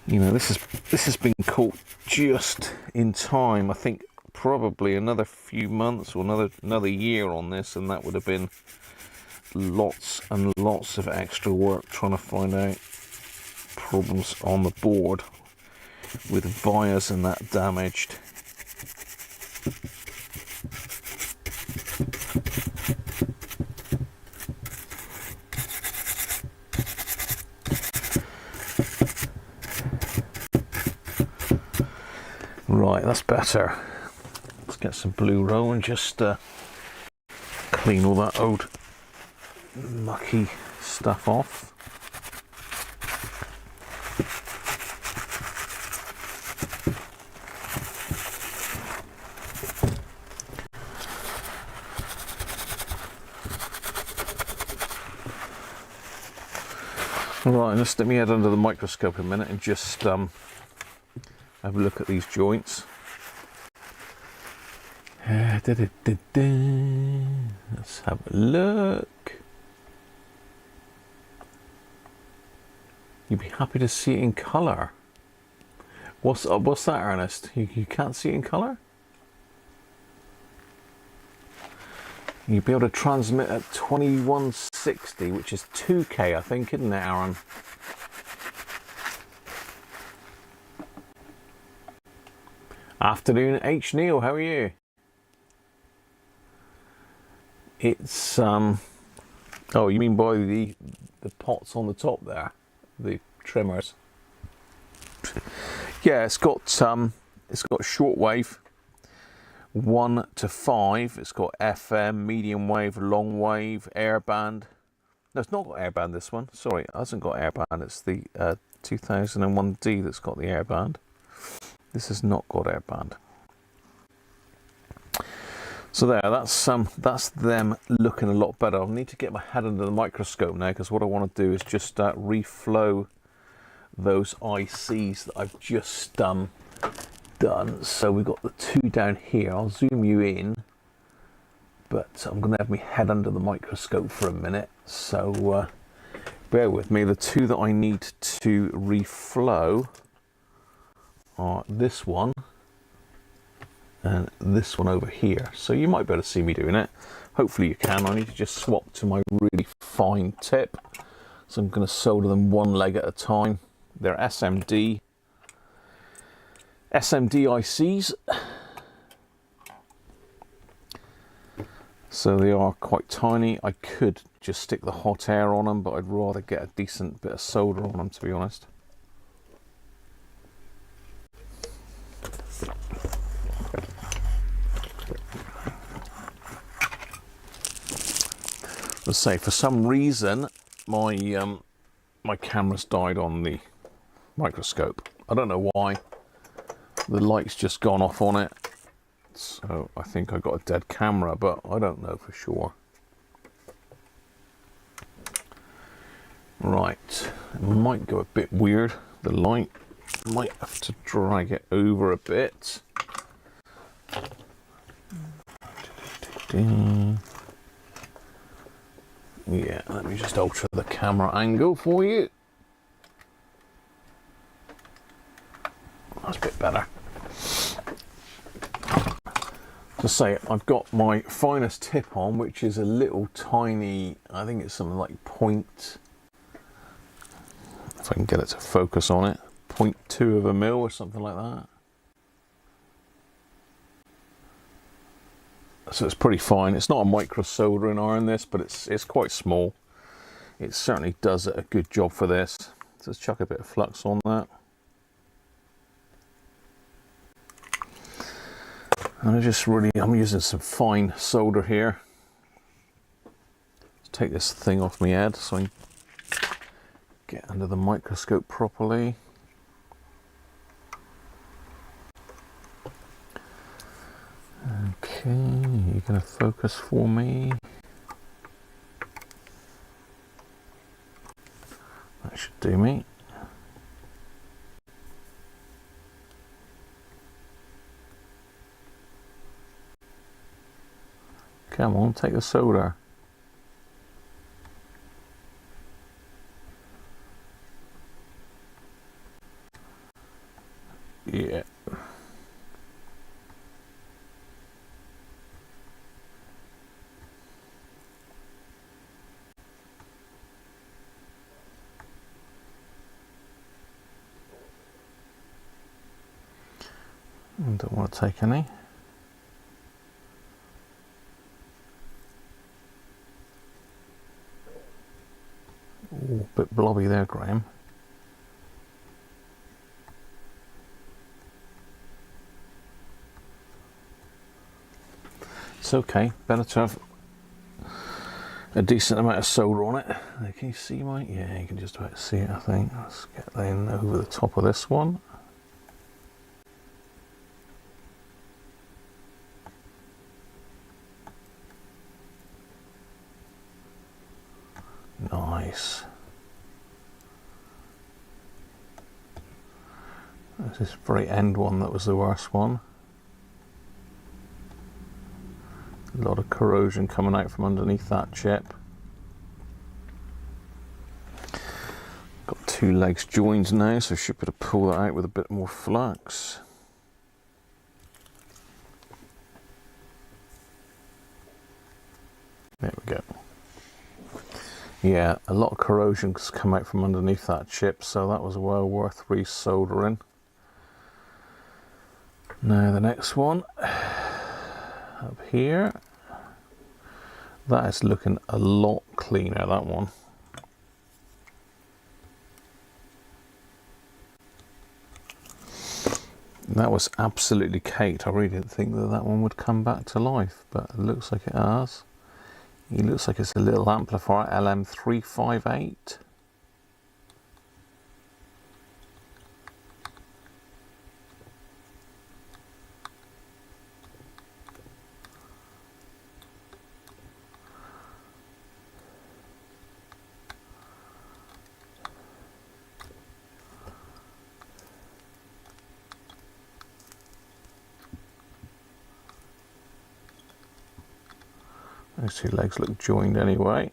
You know, this has been caught just in time. I think probably another few months or another year on this, and that would have been lots and lots of extra work trying to find out problems on the board with wires and that damaged. Right, that's better. Let's get some blue roll and just clean all that old mucky stuff off. Right, let's let me head under the microscope a minute and just have a look at these joints. Let's have a look. You'd be happy to see it in colour. What's that, Ernest? You can't see it in colour? You'd be able to transmit at 2160, which is 2K, I think, isn't it, Aaron? Afternoon, H. Neil, how are you? It's oh, you mean by the pots on the top there, the trimmers? Yeah, it's got shortwave 1 to 5. It's got FM, medium wave, long wave, airband. No, it's not got airband, this one. Sorry, it hasn't got airband. It's the 2001D that's got the airband. This has not got airband. So there, that's them looking a lot better. I'll need to get my head under the microscope now, because what I want to do is just reflow those ICs that I've just done. So we've got the two down here. I'll zoom you in, but I'm going to have my head under the microscope for a minute. So bear with me. The two that I need to reflow are this one and this one over here. So you might be able to see me doing it. Hopefully you can. I need to just swap to my really fine tip. So I'm going to solder them one leg at a time. They're SMD ICs. So they are quite tiny. I could just stick the hot air on them, but I'd rather get a decent bit of solder on them, to be honest. Let's say for some reason my my camera's died on the microscope. I don't know why. The light's just gone off on it, so I think I got a dead camera, but I don't know for sure. Right, it might go a bit weird. The light might have to drag it over a bit. Yeah, let me just alter the camera angle for you. That's a bit better. To say, I've got my finest tip on, which is a little tiny, I think it's something like point, if I can get it to focus on it, 0.2 of a mil or something like that. So it's pretty fine. It's not a micro soldering iron, this, but it's quite small. It certainly does a good job for this. So let's chuck a bit of flux on that. And I'm using some fine solder here. Let's take this thing off my head so I can get under the microscope properly. Okay, you're going to focus for me. That should do me. Come on, take the solder. Yeah. I don't want to take any. Ooh, a bit blobby there, Graham. That's okay. Better to have a decent amount of solder on it. Can you see mate? Yeah, you can just about see it, I think. Let's get that in over the top of this one. Nice. This is very end one that was the worst one. A lot of corrosion coming out from underneath that chip. Got 2 legs joined now, so I should be able to pull that out with a bit more flux. There we go. Yeah, a lot of corrosion's come out from underneath that chip, so that was well worth resoldering. Now the next one, up here, that is looking a lot cleaner, that one. That was absolutely caked. I really didn't think that that one would come back to life, but it looks like it has. It looks like it's a little amplifier, LM358. Those 2 legs look joined anyway.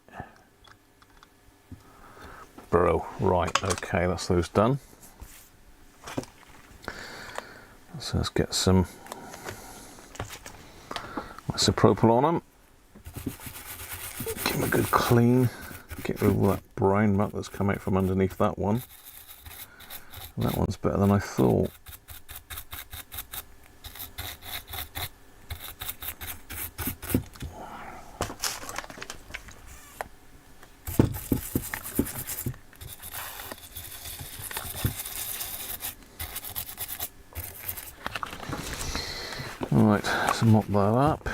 Bro, right, okay, that's those done. So let's get some isopropyl on them. Give them a good clean. Get rid of all that brown muck that's come out from underneath that one. And that one's better than I thought. Right, let's mop that up.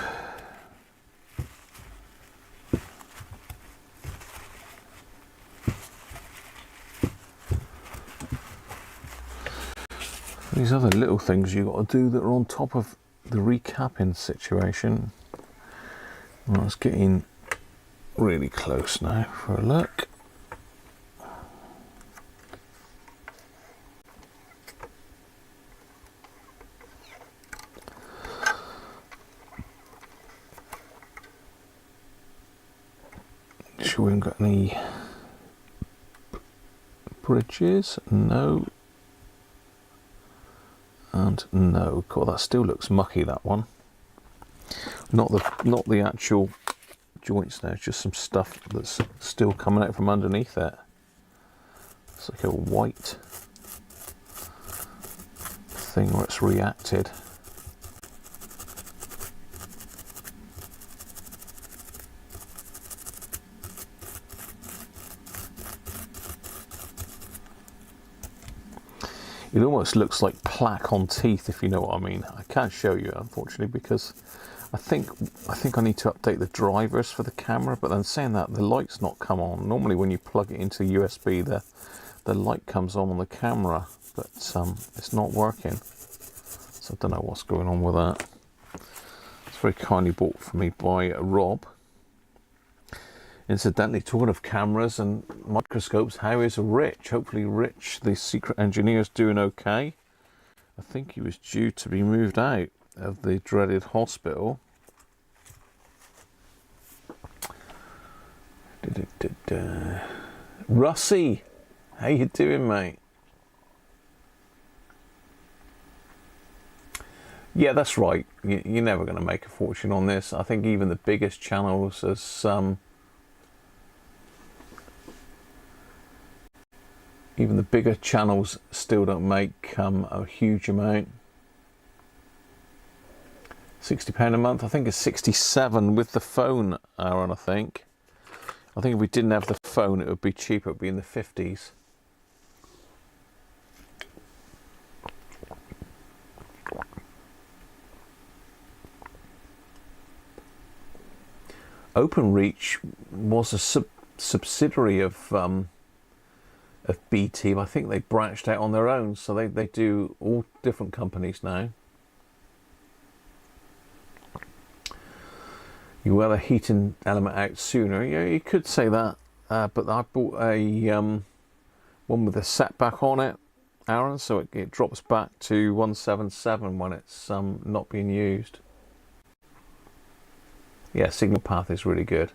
These other little things you've got to do that are on top of the recapping situation. Well, let's get in really close now for a look. Sure we haven't got any bridges? No. And no. God, that still looks mucky, that one. Not the actual joints there, it's just some stuff that's still coming out from underneath it. It's like a white thing where it's reacted. It almost looks like plaque on teeth, if you know what I mean. I can't show you, unfortunately, because I think I need to update the drivers for the camera. But then saying that, the light's not come on. Normally, when you plug it into USB, the light comes on the camera, but it's not working. So I don't know what's going on with that. It's very kindly bought for me by Rob. Incidentally, talking of cameras and microscopes, how is Rich? Hopefully Rich, the secret engineer, is doing okay. I think he was due to be moved out of the dreaded hospital. Russie, how you doing, mate? Yeah, that's right. You're never going to make a fortune on this. I think even the biggest channels as even the bigger channels still don't make a huge amount. £60 a month, I think it's 67 with the phone, Aaron, I think. I think if we didn't have the phone, it would be cheaper, it would be in the 50s. OpenReach was a subsidiary of BT. I think they branched out on their own, so they do all different companies now. You wear the heating element out sooner. Yeah, you could say that. But I bought a one with a setback on it, Aaron, so it drops back to 177 when it's not being used. Yeah, signal path is really good.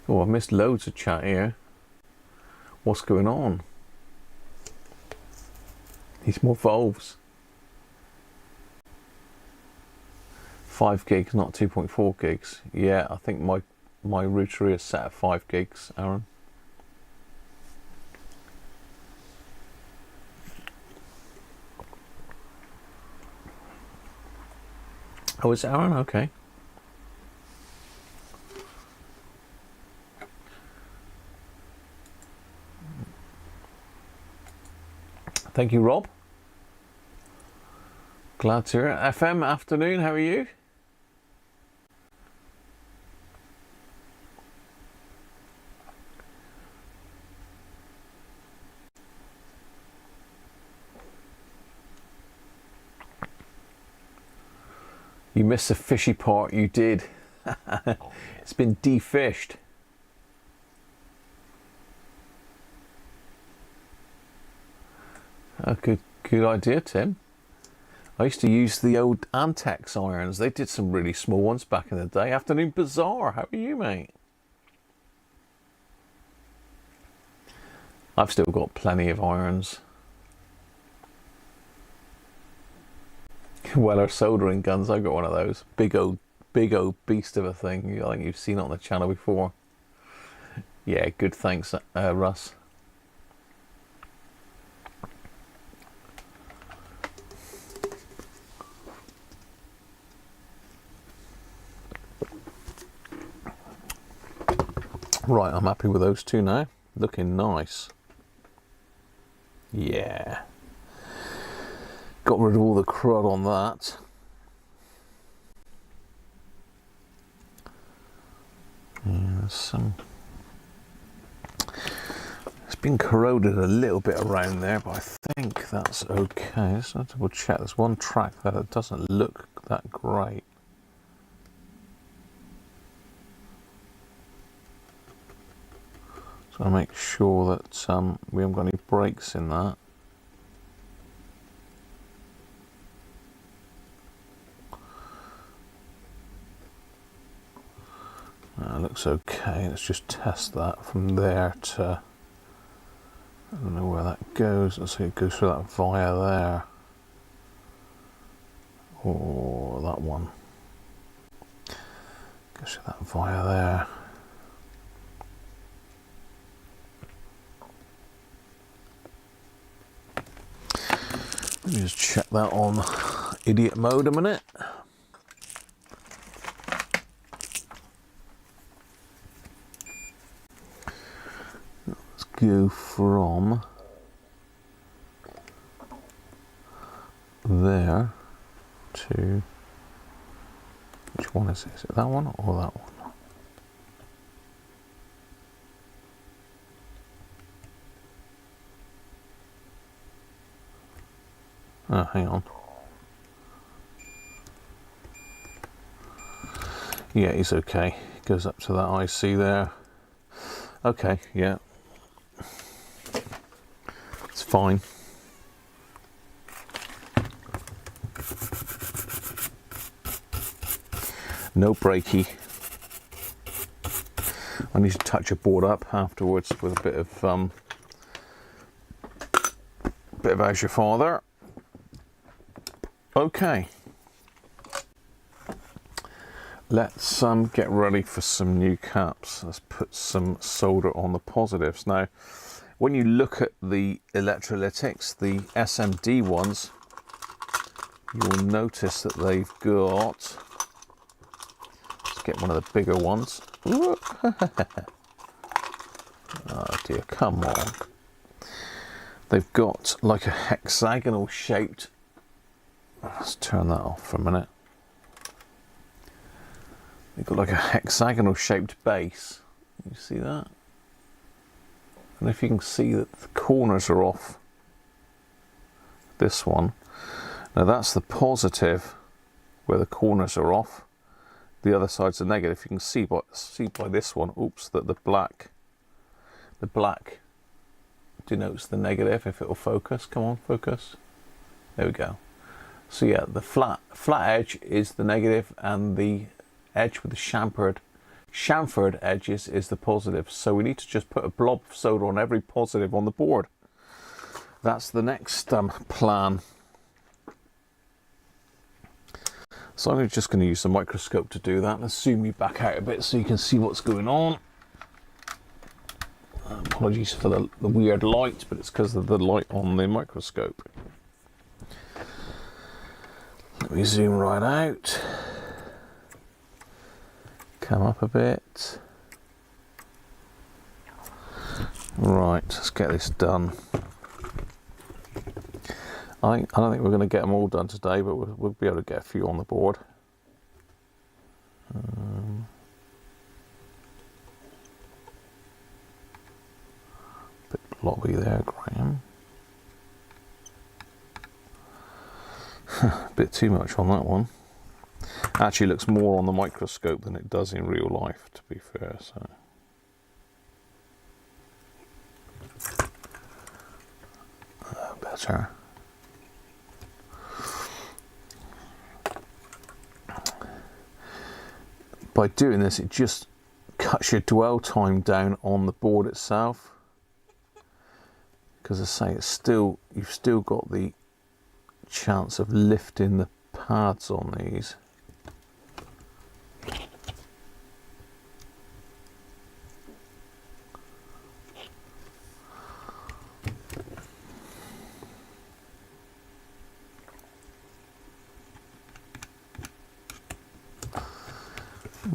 Oh, I've missed loads of chat here. What's going on? Needs more valves. 5 gigs, not 2.4 gigs. Yeah, I think my router is set at 5 gigs, Aaron. Oh, it's Aaron? Okay. Thank you, Rob. Glad to hear it. FM afternoon, how are you? You missed the fishy part, you did. It's been defished. Good idea, Tim. I used to use the old Antex irons. They did some really small ones back in the day. Afternoon Bazaar, how are you, mate? I've still got plenty of irons. Weller soldering guns, I got one of those. Big old beast of a thing. I think you've seen it on the channel before. Yeah, good, thanks, Russ. Right, I'm happy with those two now. Looking nice. Yeah. Got rid of all the crud on that. Yeah, it's been corroded a little bit around there, but I think that's okay. Let's double check. There's one track there that doesn't look that great. So I'll make sure that we haven't got any breaks in that. Looks okay. Let's just test that from there to, I don't know where that goes. Let's see, it goes through that via there, or that one goes through that via there. Let me just check that on idiot mode a minute. Let's go from there to, which one is it? Is it that one or that one? Oh, hang on. Yeah, he's okay. Goes up to that IC there. Okay, yeah. It's fine. No breaky. I need to touch a board up afterwards with a bit of Azure Father. Okay, let's get ready for some new caps. Let's put some solder on the positives. Now, when you look at the electrolytics, the SMD ones, you'll notice that they've got, let's get one of the bigger ones. Oh dear, come on. they've got like a hexagonal shaped, let's turn that off for a minute. They've got like a hexagonal shaped base. You see that? And if you can see that the corners are off this one. Now that's the positive where the corners are off. The other side's the negative. You can see by this one, oops, that the black denotes the negative. If it will focus, come on, focus. There we go. So yeah, the flat edge is the negative, and the edge with the chamfered edges is the positive. So we need to just put a blob of solder on every positive on the board. That's the next plan. So I'm just going to use the microscope to do that. Let's zoom you back out a bit so you can see what's going on. Apologies for the weird light, but it's because of the light on the microscope. Let me zoom right out. Come up a bit. Right, let's get this done. I don't think we're going to get them all done today, but we'll be able to get a few on the board. Bit blobby there, Graham. Bit too much on that one. Actually looks more on the microscope than it does in real life, to be fair. So better. By doing this, it just cuts your dwell time down on the board itself, because I say you've still got the chance of lifting the pads on these.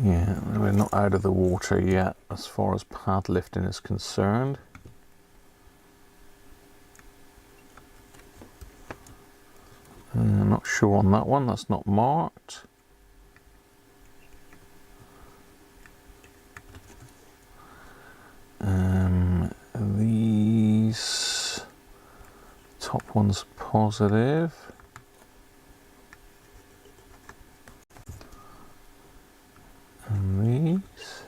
Yeah, we're not out of the water yet as far as pad lifting is concerned. I'm not sure on that one, that's not marked. These top one's positive. And these.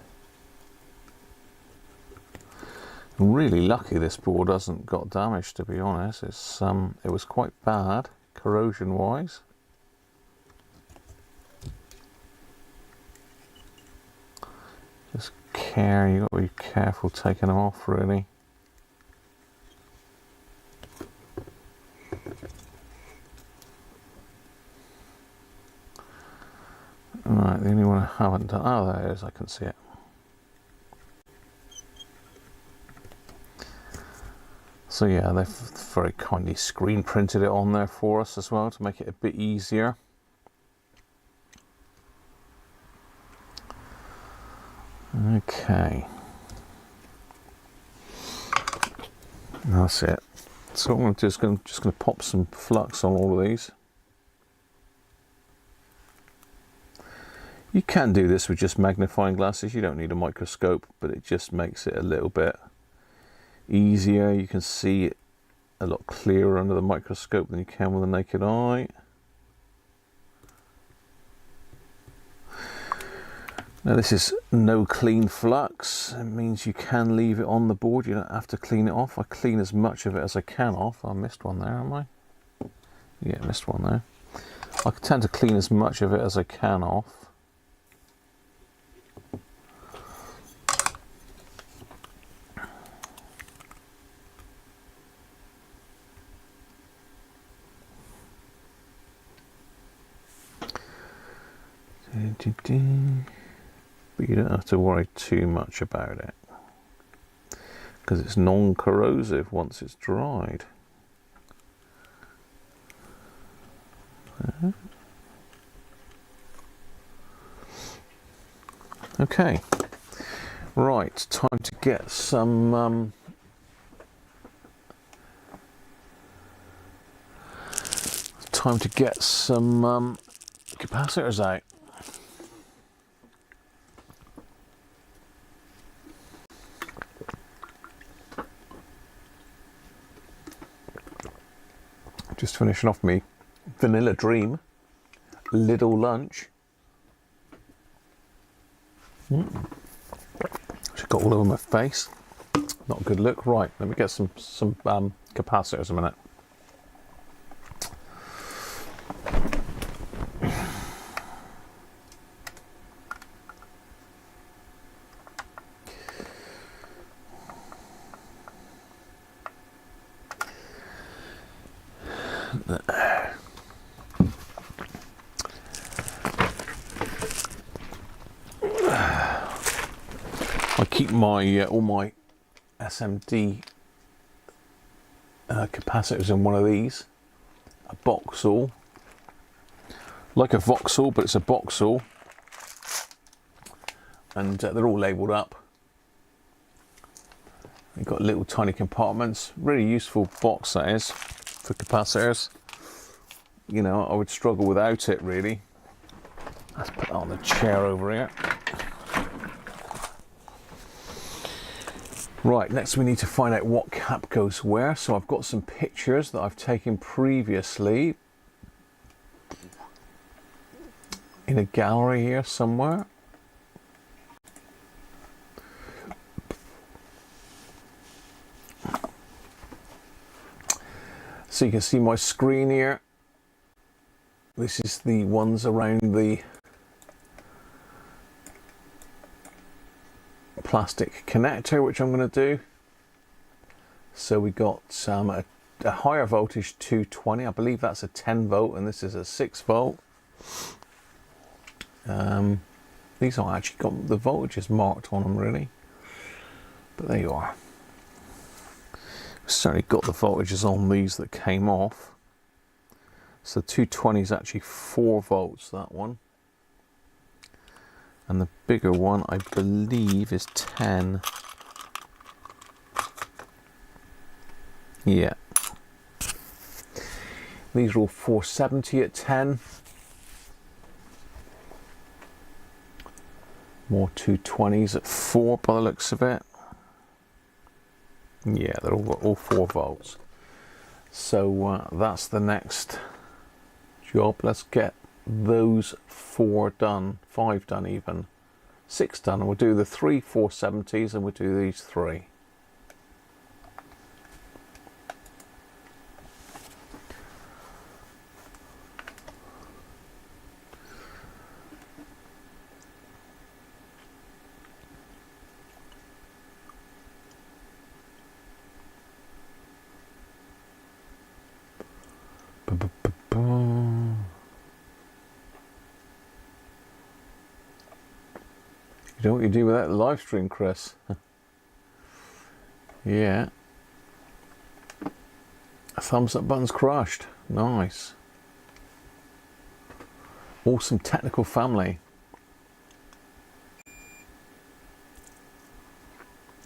I'm really lucky this board hasn't got damaged, to be honest. It was quite bad corrosion wise. Just you got to be careful taking them off, really. Right, the only one I haven't done, oh there it is, I can see it. So yeah, they've very kindly screen printed it on there for us as well to make it a bit easier. Okay, that's it. So I'm just going to pop some flux on all of these. You can do this with just magnifying glasses. You don't need a microscope, but it just makes it a little bit easier. You can see it a lot clearer under the microscope than you can with the naked eye. Now this is no clean flux. It means you can leave it on the board. You don't have to clean it off. I clean as much of it as I can off. I missed one there, am I? Yeah, missed one there. I tend to clean as much of it as I can off. But you don't have to worry too much about it because it's non-corrosive once it's dried. Okay, right, time to get some time to get some capacitors out. Just finishing off me Vanilla Dream little lunch. Just got all over my face. Not a good look. Right, let me get some capacitors a minute. I keep my all my SMD capacitors in one of these, a Boxall, like a Vauxhall, but it's a Boxall, and they're all labelled up. You've got little tiny compartments. Really useful box that is for capacitors. You know, I would struggle without it really. Let's put that on the chair over here. Right, next we need to find out what cap goes where. So I've got some pictures that I've taken previously in a gallery here somewhere. So you can see my screen here. This is the ones around the plastic connector, which I'm going to do. So we got a higher voltage 220. I believe that's a 10 volt, and this is a 6 volt. These aren't actually got the voltages marked on them really, but there you are. Certainly got the voltages on these that came off. So 220 is actually 4 volts, that one. And the bigger one, I believe, is 10. Yeah. These are all 470 at 10. More 220s at 4 by the looks of it. Yeah, they're all 4 volts. So that's the next job. Let's get those 4 done, 5 done even, 6 done, and we'll do the 3 470s and we'll do these 3. You know what you do with that live stream, Chris? Yeah. A thumbs up button's crushed. Nice. Awesome technical family.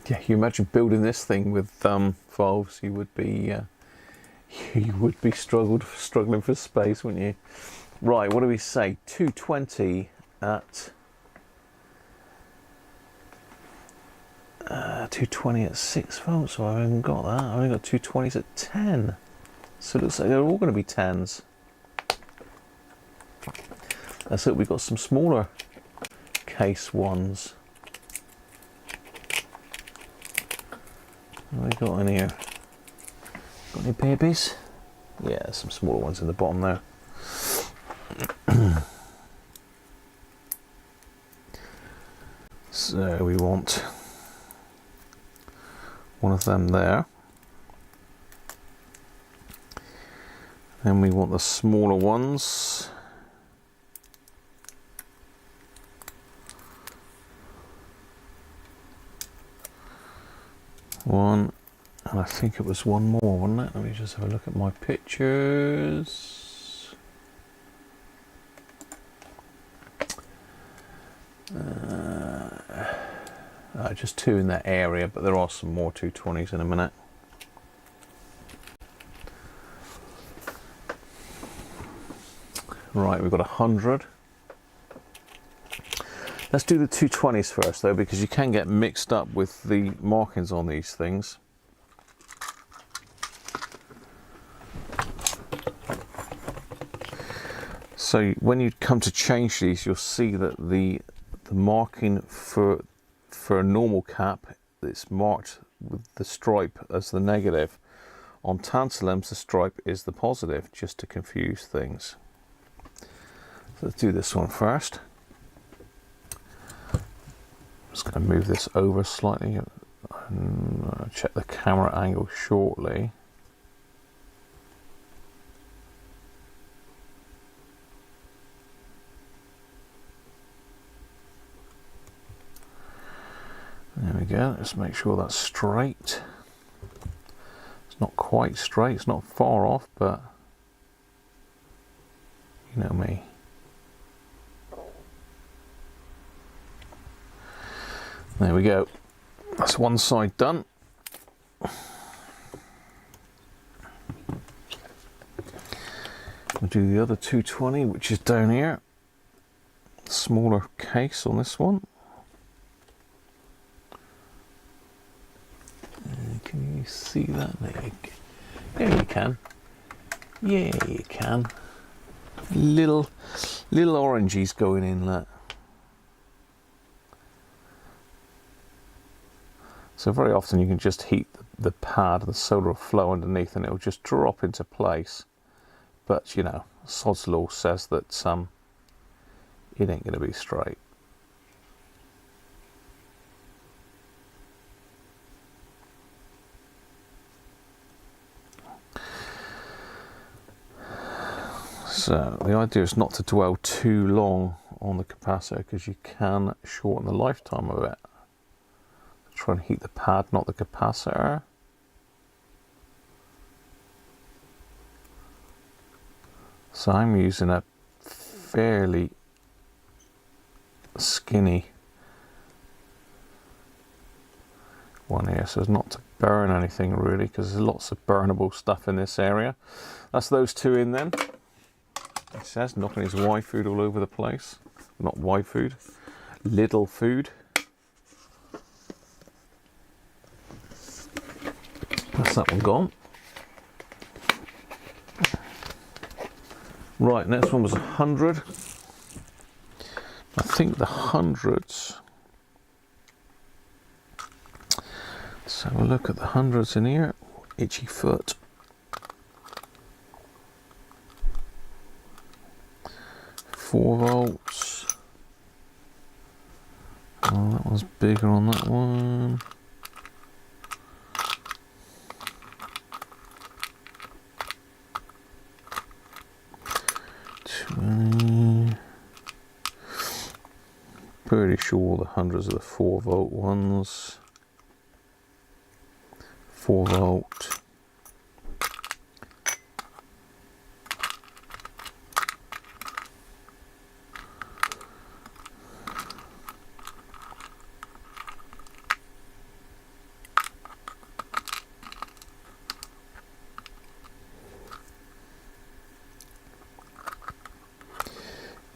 Yeah, you imagine building this thing with valves, you would be struggling for space, wouldn't you? Right, what do we say? 220 at 220 at 6 volts, so I haven't got that. I've only got 220s at 10. So it looks like they're all going to be 10s. Let's hope we've got some smaller case ones. What have we got in here? Got any babies? Yeah, there's some smaller ones in the bottom there. So we want one of them there. Then we want the smaller ones. One, and I think it was one more, wasn't it? Let me just have a look at my pictures. Just 2 in that area, but there are some more 220s in a minute. Right, we've got 100. Let's do the 220s first though, because you can get mixed up with the markings on these things. So when you come to change these, you'll see that the marking for a normal cap, it's marked with the stripe as the negative. On tantalums, the stripe is the positive, just to confuse things. So let's do this one first. I'm just going to move this over slightly and check the camera angle shortly. There we go, just make sure that's straight. It's not quite straight, it's not far off, but you know me. There we go, that's one side done. We'll do the other 220, which is down here. Smaller case on this one. Can you see that? There you can. Yeah, you can. Little oranges going in that. So very often you can just heat the pad, the solar flow underneath, and it'll just drop into place. But you know, Sod's law says that it ain't going to be straight. So the idea is not to dwell too long on the capacitor, because you can shorten the lifetime of it. Try and heat the pad, not the capacitor. So I'm using a fairly skinny one here, so as not to burn anything really, because there's lots of burnable stuff in this area. That's those two in then. It says knocking his Y food all over the place. Not Y food, little food. That's that one gone. Right, next one was 100. I think the hundreds. Let's have a look at the hundreds in here. Itchy foot. 4 volts. Oh, that one's bigger on that one. Pretty sure the hundreds are the 4 volt ones. 4 volt.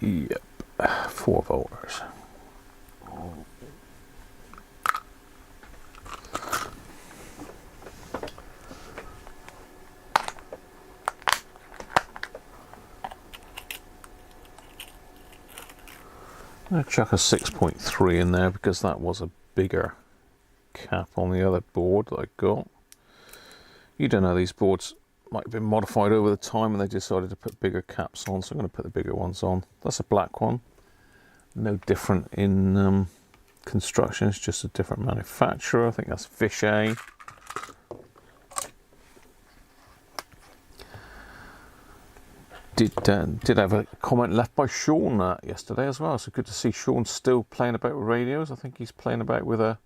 Yep, 4 volts. I'll chuck a 6.3 in there because that was a bigger cap on the other board that I got. You don't know, these boards might have been modified over the time and they decided to put bigger caps on, so I'm going to put the bigger ones on. That's a black one. No different in construction, it's just a different manufacturer. I think that's Vichy. Did have a comment left by Sean yesterday as well, so good to see Sean still playing about with radios. I think he's playing about with a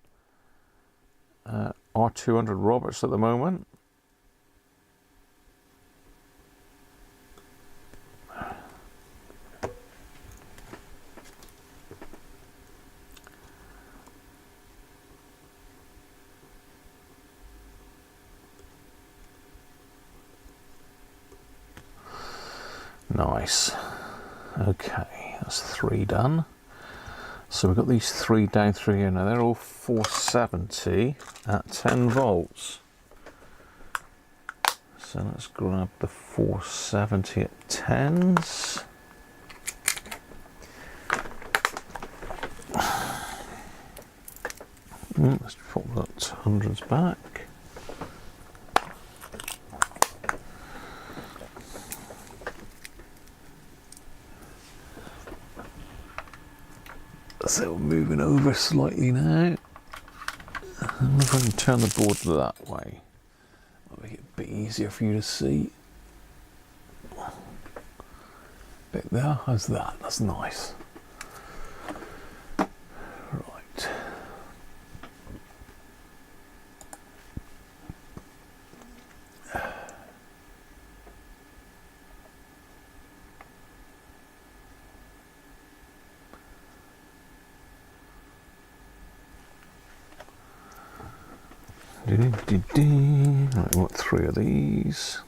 R200 Roberts at the moment. Nice. Okay, that's 3 done. So we've got these 3 down through here now. They're all 470 at 10 volts. So let's grab the 470 at 10s. Let's put that 100s back. So moving over slightly now. And if I can turn the board that way, that'll make it a bit easier for you to see. Bit there, how's that? That's nice. Right. Right, we want 3 of these.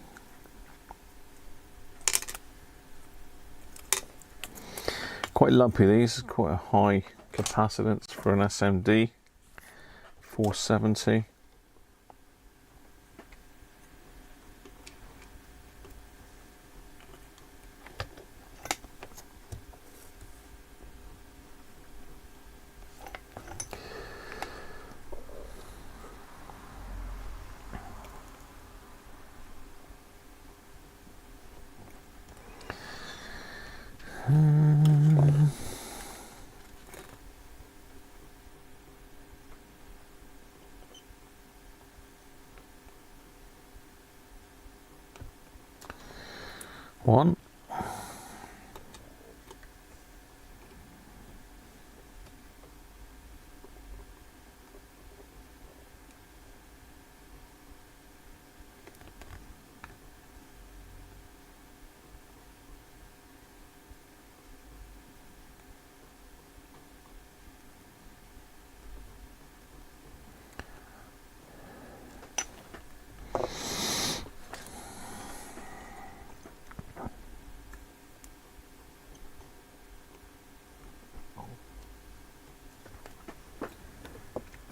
Quite lumpy these, quite a high capacitance for an SMD. 470. One.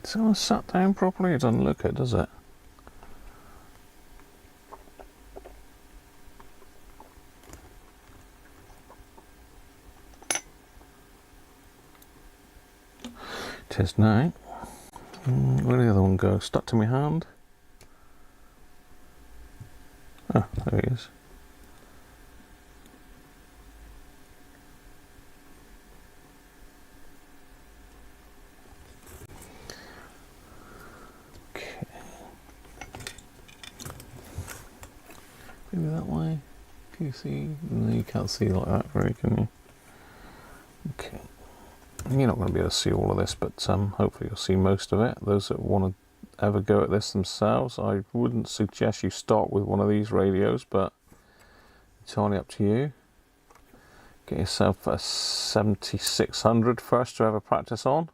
So it's sat down properly? It doesn't look it, does it? It is now. Where did the other one go? Stuck to my hand? Oh, there he is. Maybe that way. Can you see? No, you can't see like that very, can you? Okay. You're not going to be able to see all of this, but hopefully you'll see most of it. Those that want to ever go at this themselves, I wouldn't suggest you start with one of these radios, but entirely up to you. Get yourself a 7600 first to have a practice on.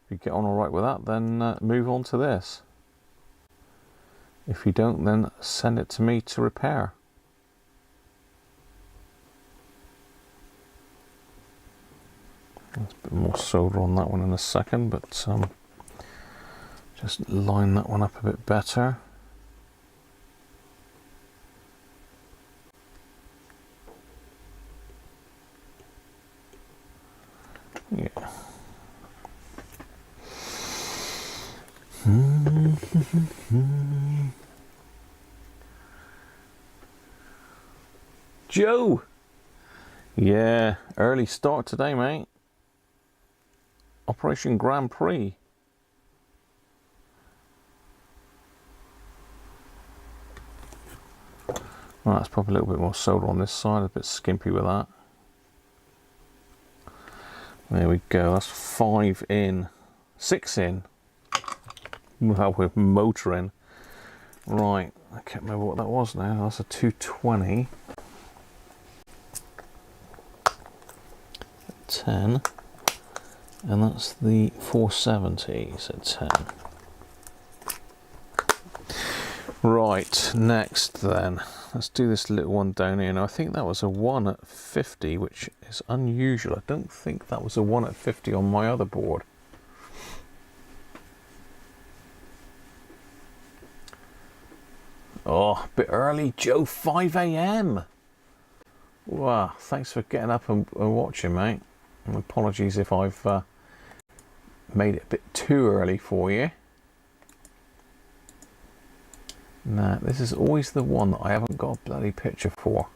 If you get on alright with that, then move on to this. If you don't, then send it to me to repair. There's a bit more solder on that one in a second, but just line that one up a bit better. Yeah. Joe! Yeah, early start today, mate. Operation Grand Prix. Well, that's probably a little bit more solder on this side, a bit skimpy with that. There we go, that's 5 in. 6 in. Well, we're motoring. Right, I can't remember what that was now. That's a 220. 10. And that's the 470, so 10. Right, next then, let's do this little one down here. Now I think that was a 1 at 50, which is unusual. I don't think that was a 1 at 50 on my other board. Oh, a bit early, Joe, 5 AM. Wow, thanks for getting up and watching, mate. And apologies if I've made it a bit too early for you. Nah, this is always the one that I haven't got a bloody picture for.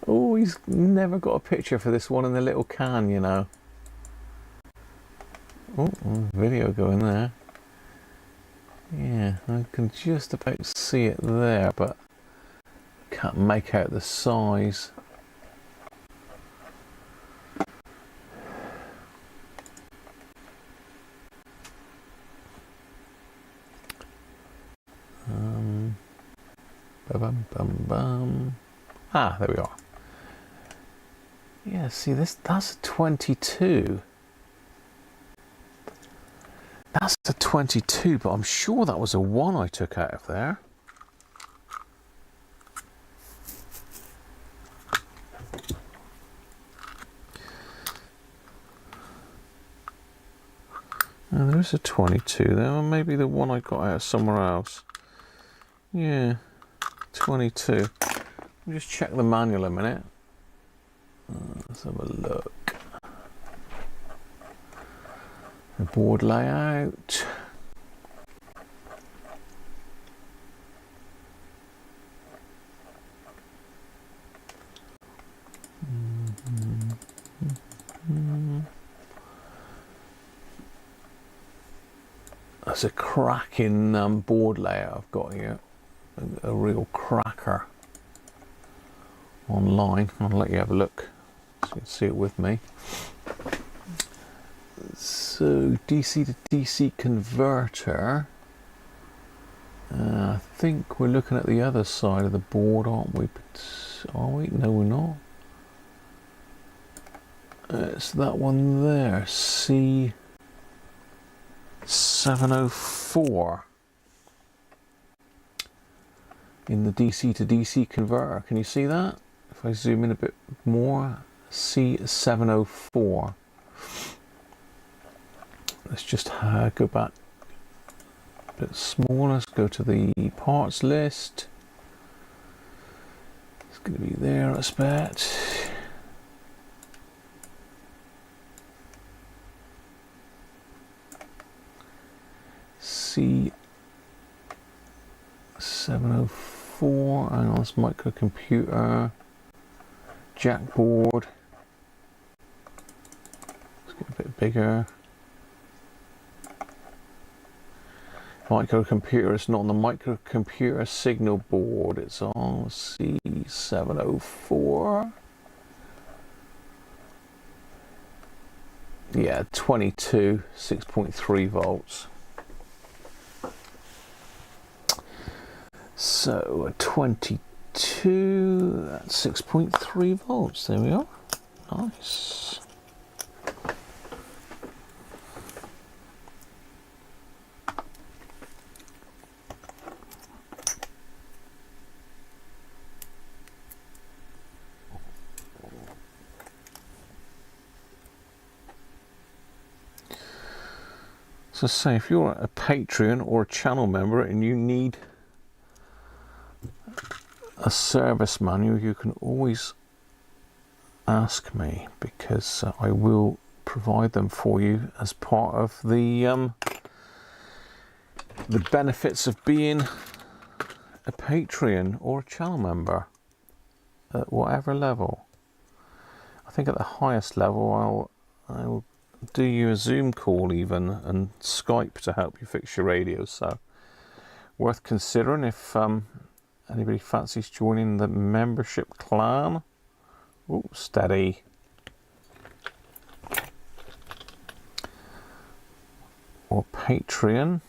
Always never got a picture for this one in the little can, you know. Oh, video going there. Yeah, I can just about see it there, but can't make out the size. Ah, there we are. Yeah, see this, that's a 22. That's a 22, but I'm sure that was a 1 I took out of there. And there's a 22 there, or maybe the one I got out of somewhere else. Yeah, 22. Let me just check the manual a minute. Let's have a look. The board layout. That's a cracking board layout I've got here. A real cracker. Online. I'll let you have a look so you can see it with me. So DC to DC converter. I think we're looking at the other side of the board, aren't we? Are we? No, we're not. It's that one there, C704. In the DC to DC converter. Can you see that? If I zoom in a bit more, C704. Let's just go back a bit smaller. Let's go to the parts list. It's going to be there, I expect. C704, hang on, it's microcomputer, jack board. Let's get a bit bigger. Microcomputer, it's not on the microcomputer signal board, it's on C704. Yeah, 22, 6.3 volts. So a 22, that's 6.3 volts, there we are. Nice. So say if you're a Patreon or a channel member and you need a service manual, you can always ask me, because I will provide them for you as part of the benefits of being a Patreon or a channel member at whatever level. I think at the highest level I'll do you a Zoom call even, and Skype to help you fix your radio, so worth considering if anybody fancies joining the membership clan. Oh, steady. Or Patreon.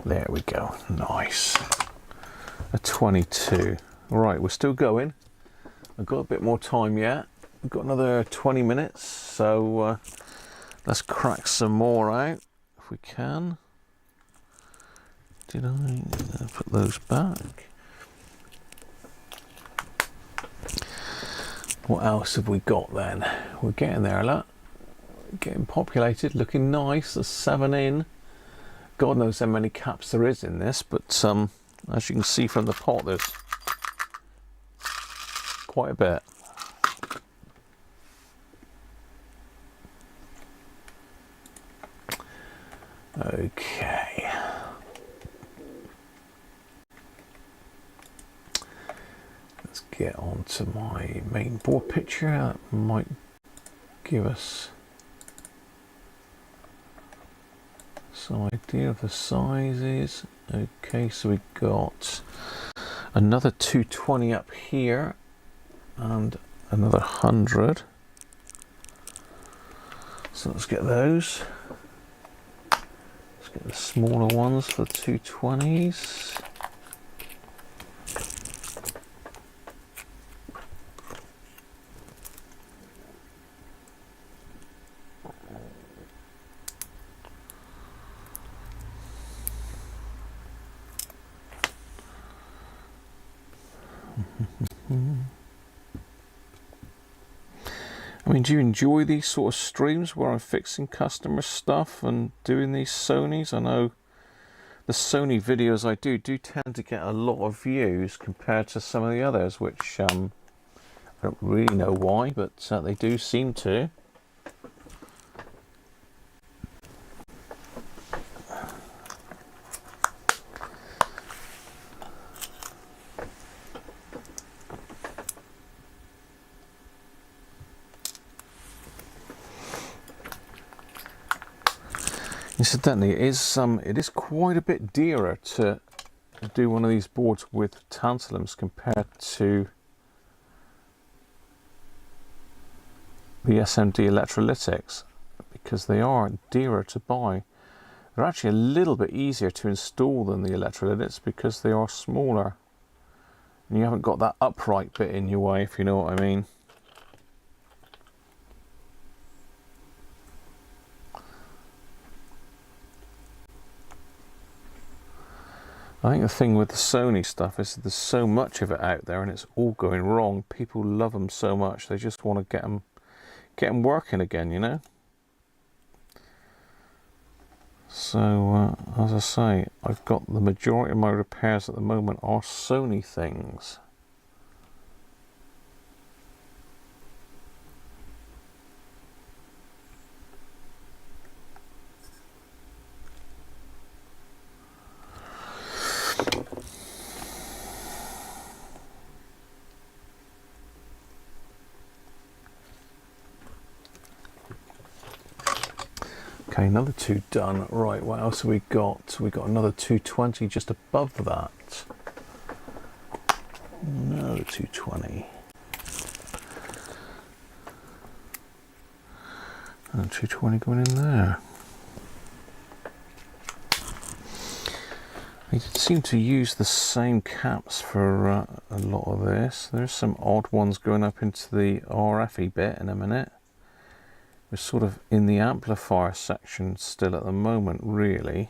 There we go. Nice. A 22. Right, we're still going. I've got a bit more time yet. We've got another 20 minutes, so let's crack some more out if we can. Did I put those back? What else have we got then? We're getting there, look. Getting populated, looking nice. There's 7 in. God knows how many caps there is in this, but as you can see from the pot, there's quite a bit. Okay. Let's get on to my main board picture. That might give us some idea of the sizes. Okay, so we got another 220 up here and another 100. So let's get those. Let's get the smaller ones for the 220s. I mean, do you enjoy these sort of streams where I'm fixing customer stuff and doing these Sonys? I know the Sony videos I do tend to get a lot of views compared to some of the others, which I don't really know why, but they do seem to. Incidentally, it is quite a bit dearer to do one of these boards with tantalums compared to the SMD electrolytics, because they are dearer to buy. They're actually a little bit easier to install than the electrolytics because they are smaller and you haven't got that upright bit in your way, if you know what I mean. I think the thing with the Sony stuff is there's so much of it out there and it's all going wrong. People love them so much, they just want to get them working again, you know. So as I say, I've got the majority of my repairs at the moment are Sony things. Okay, another 2 done. Right, what else have we got? We got another 220 just above that. Another 220. And 220 going in there. I seem to use the same caps for a lot of this. There's some odd ones going up into the RFE bit in a minute. We're sort of in the amplifier section still at the moment, really.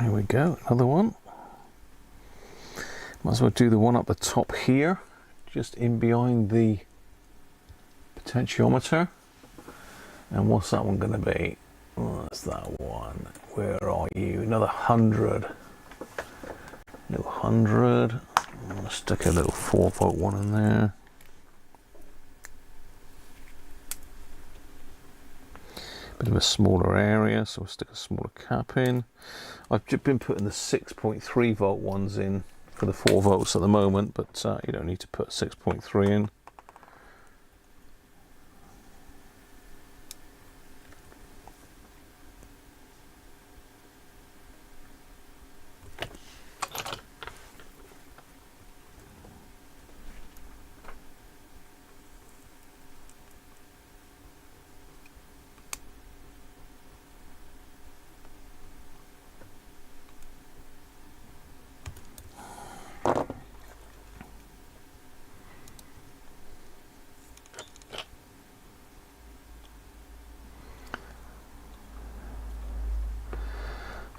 Here we go, another one. Might as well do the one up the top here, just in behind the potentiometer. And what's that one going to be? Oh, that's that one. Where are you? Another 100. Little 100. I'll stick a little 4-volt one in there. Bit of a smaller area, so I'll stick a smaller cap in. I've just been putting the 6.3 volt ones in for the 4 volts at the moment, but you don't need to put 6.3 in.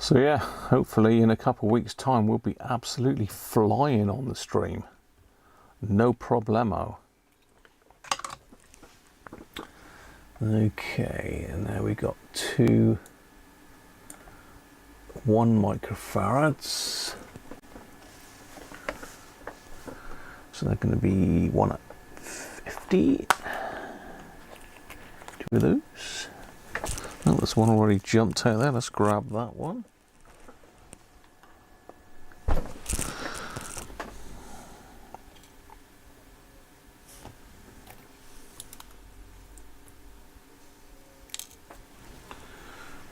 So yeah, hopefully in a couple of weeks' time we'll be absolutely flying on the stream. No problemo. Okay, and now we got 2 1 microfarads. So they're going to be 1 at 50. 2 of those. Oh, there's one already jumped out there. Let's grab that one.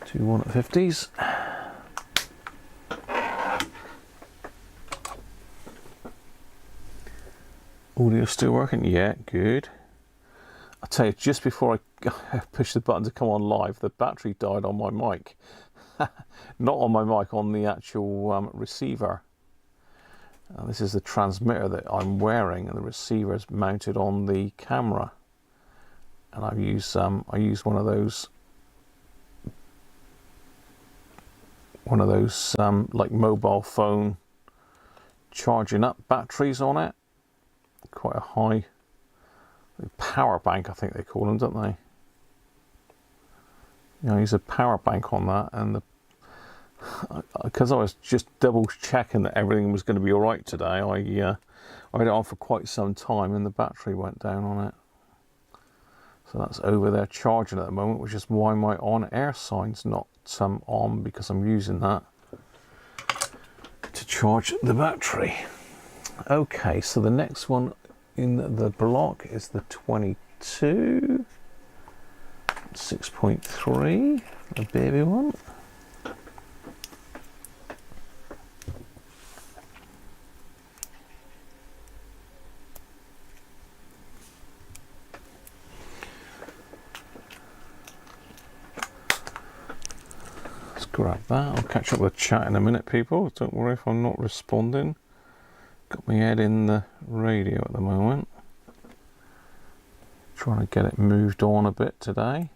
Two 1 at 50s. Audio still working? Yeah, good. I'll tell you, just before I pushed the button to come on live, the battery died on my mic. Not on my mic, on the actual receiver. This is the transmitter that I'm wearing, and the receiver is mounted on the camera. And I use one of those like mobile phone charging up batteries on it. Quite a high power bank, I think they call them, don't they? You know, I use a power bank on that, and because I was just double checking that everything was going to be all right today, I had it on for quite some time, and the battery went down on it. So that's over there charging at the moment, which is why my on air sign's not on, because I'm using that to charge the battery. Okay, so the next one in the block is the 22 6.3, the baby one. Let's grab that. I'll catch up with chat in a minute, people. Don't worry if I'm not responding. Got my head in the radio at the moment. Trying to get it moved on a bit today.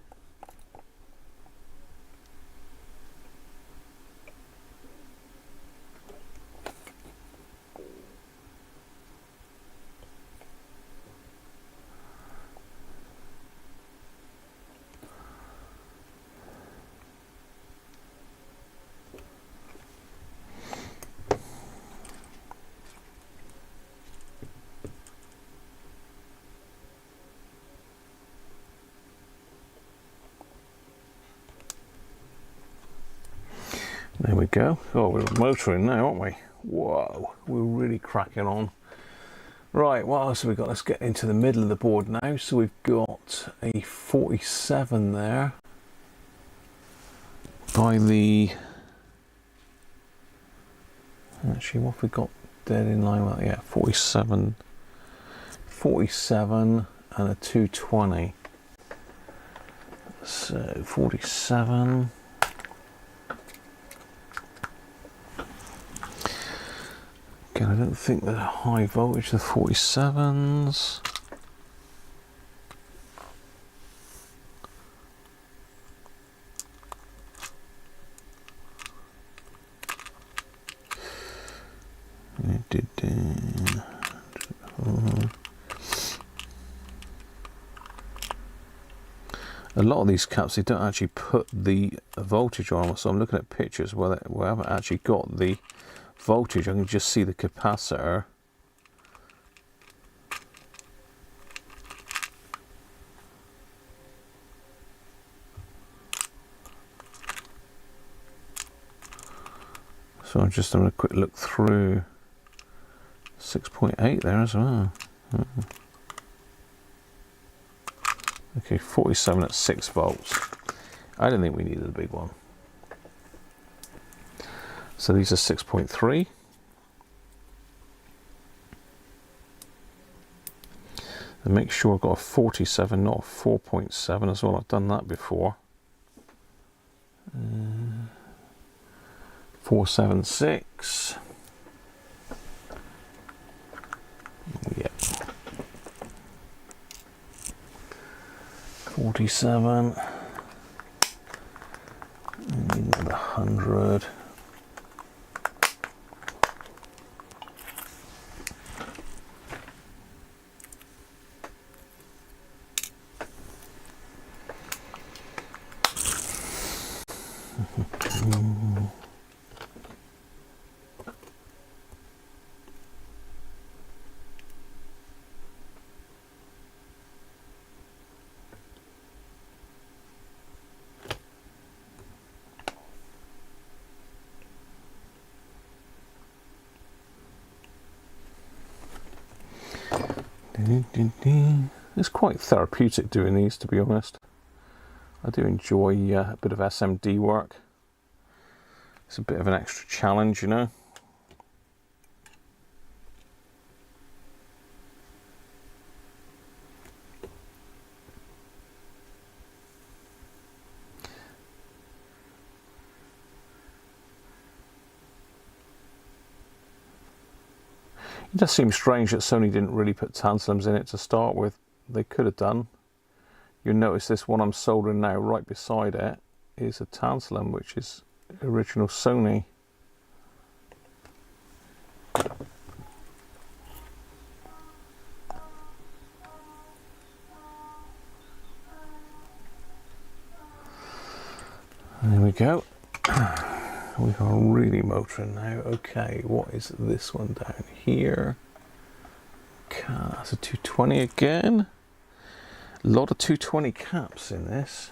There we go. Oh, we're motoring now, aren't we? Whoa, we're really cracking on. Right, what else have we got? Let's get into the middle of the board now. So we've got a 47 there by the... Actually, what have we got dead in line with that? Yeah, 47 and a 220. So 47. Again, I don't think they're high voltage, the 47s. A lot of these caps, they don't actually put the voltage on, so I'm looking at pictures where I haven't actually got the voltage. I can just see the capacitor. So I'm just having a quick look through. 6.8 there as well. Okay, 47 at 6 volts. I didn't think we needed a big one. So these are 6.3. And make sure I've got a 47, not a 4.7 as well. I've done that before. 476. Yep. 47. And another 100. It's quite therapeutic doing these, to be honest. I do enjoy a bit of SMD work. It's a bit of an extra challenge, you know. It does seem strange that Sony didn't really put tantalums in it to start with. They could have done. You'll notice this one I'm soldering now, right beside it, is a tantalum, which is original Sony. There we go. We are really motoring now. Okay, what is this one down here? Okay, that's a 220 again. A lot of 220 caps in this.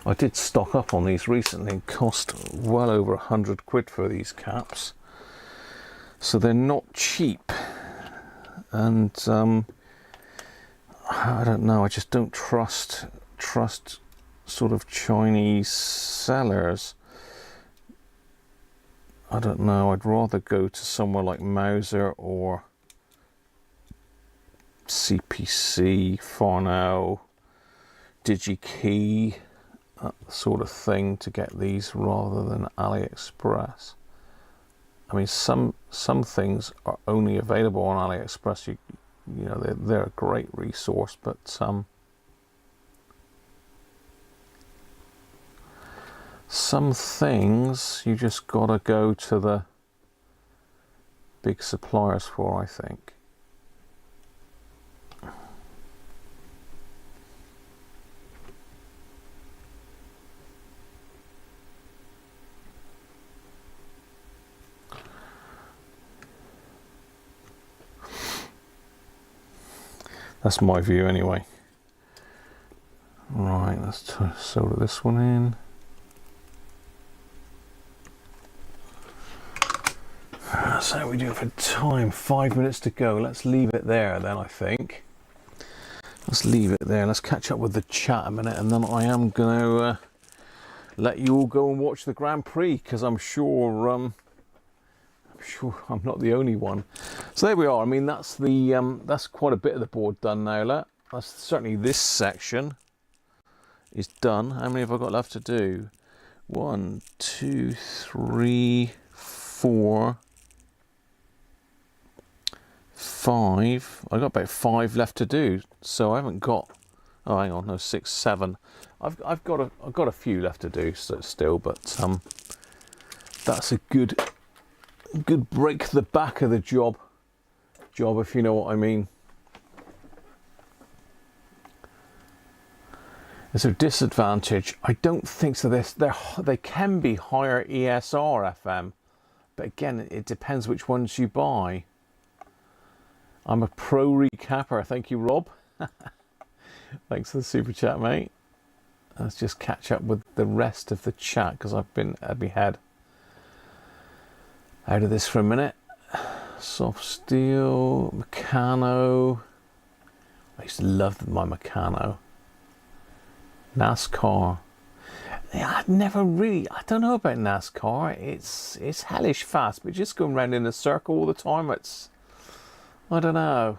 I did stock up on these recently and cost well over 100 quid for these caps. So they're not cheap, and I don't know, I just don't trust sort of Chinese sellers. I don't know, I'd rather go to somewhere like Mauser or CPC, Farnell, DigiKey, that sort of thing to get these rather than AliExpress. I mean, some things are only available on AliExpress. You know, they're a great resource, but some things you just gotta go to the big suppliers for, I think. That's my view anyway. Right, let's solder this one in. That's how we do it for time. 5 minutes to go. Let's leave it there then, I think. Let's leave it there. Let's catch up with the chat a minute, and then I am going to let you all go and watch the Grand Prix, because I'm sure I'm not the only one. So there we are. I mean, that's quite a bit of the board done now. That's certainly this section is done. How many have I got left to do? 1, 2, 3, 4, 5. I got about 5 left to do. So I haven't got. Oh, hang on, no, 6, 7. I've got a few left to do still, but that's a good break the back of the job, if you know what I mean. Is there a disadvantage? I don't think so. They can be higher ESR FM, but again, it depends which ones you buy. I'm a pro recapper. Thank you, Rob. Thanks for the super chat, mate. Let's just catch up with the rest of the chat, because I've been at my head out of this for a minute. Soft steel, Meccano. I used to love my Meccano. NASCAR. Yeah, I don't know about NASCAR. It's hellish fast, but just going round in a circle all the time, I don't know.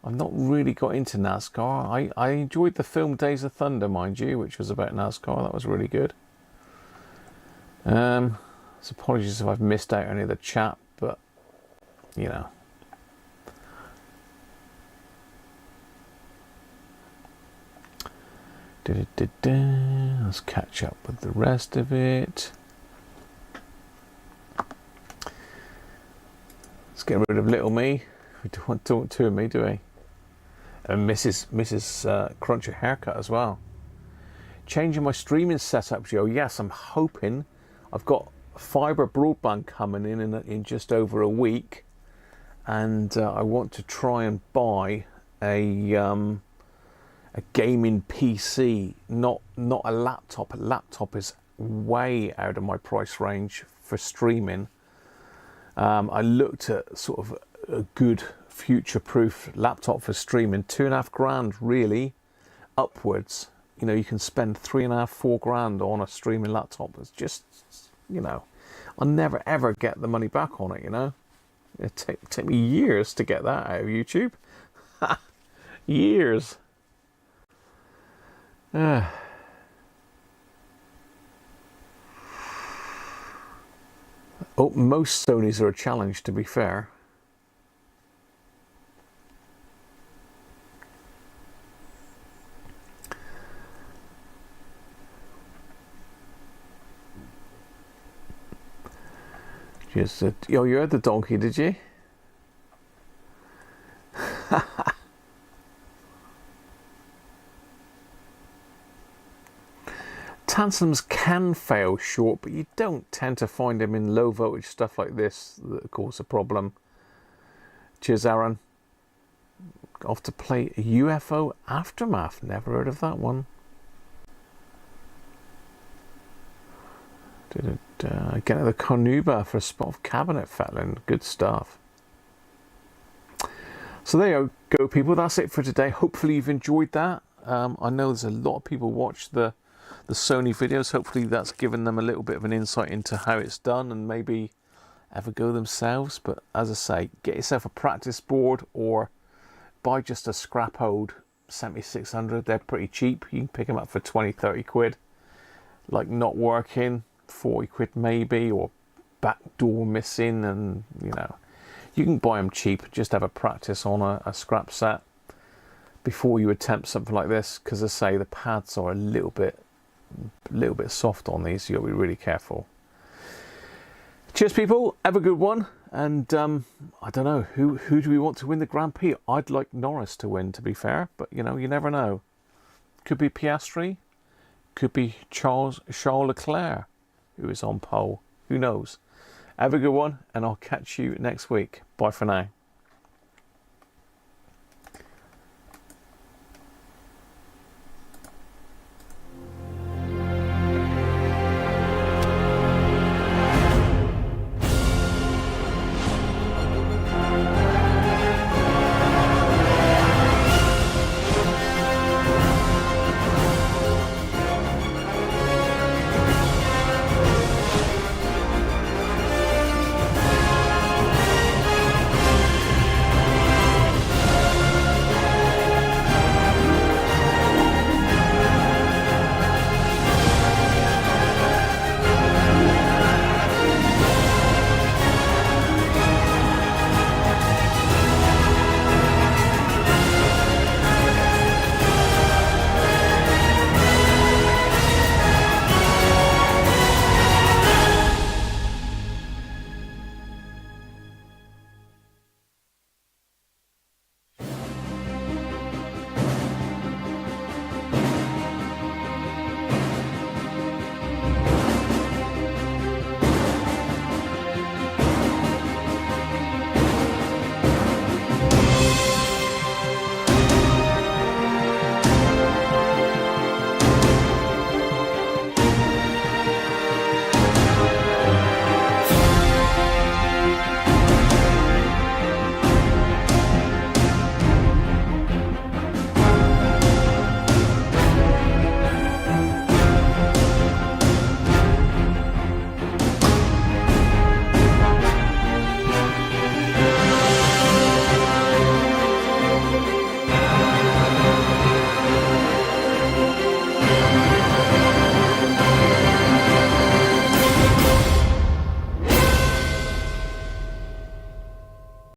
I've not really got into NASCAR. I enjoyed the film Days of Thunder, mind you, which was about NASCAR. That was really good. So apologies if I've missed out any of the chat, but you know. Let's catch up with the rest of it. Let's get rid of little me. We don't want two of me, do we? And Mrs. Cruncher haircut as well. Changing my streaming setup, Joe. Yes, I'm hoping. I've got fibre broadband coming in just over a week, and I want to try and buy a a gaming PC, not a laptop. A laptop is way out of my price range for streaming. I looked at sort of a good future-proof laptop for streaming, £2,500 really, upwards. You know, you can spend £3,500, £4,000 on a streaming laptop. It's just, you know, I'll never ever get the money back on it. You know, it take me years to get that out of YouTube. Years. Oh, most Sonys are a challenge, to be fair. Just oh, you heard the donkey, did you? Tantalums can fail short, but you don't tend to find them in low voltage stuff like this that cause a problem. Cheers, Aaron. Off to play UFO Aftermath. Never heard of that one. Get the Cornuba for a spot of cabinet fettling. Good stuff. So there you go, people. That's it for today. Hopefully you've enjoyed that. I know there's a lot of people watch the Sony videos. Hopefully that's given them a little bit of an insight into how it's done and maybe have a go themselves. But as I say, get yourself a practice board or buy just a scrap old 7600. They're pretty cheap. You can pick them up for 20-30 quid. Like not working, 40 quid maybe, or back door missing, and you know, you can buy them cheap. Just have a practice on a scrap set before you attempt something like this, because I say the pads are a little bit soft on these. You've got to be really careful. Cheers, people. Have a good one. And I don't know, who do we want to win the Grand Prix? I'd like Norris to win, to be fair, but you know, you never know. Could be Piastri, could be Charles Leclerc, who is on pole. Who knows? Have a good one, and I'll catch you next week. Bye for now.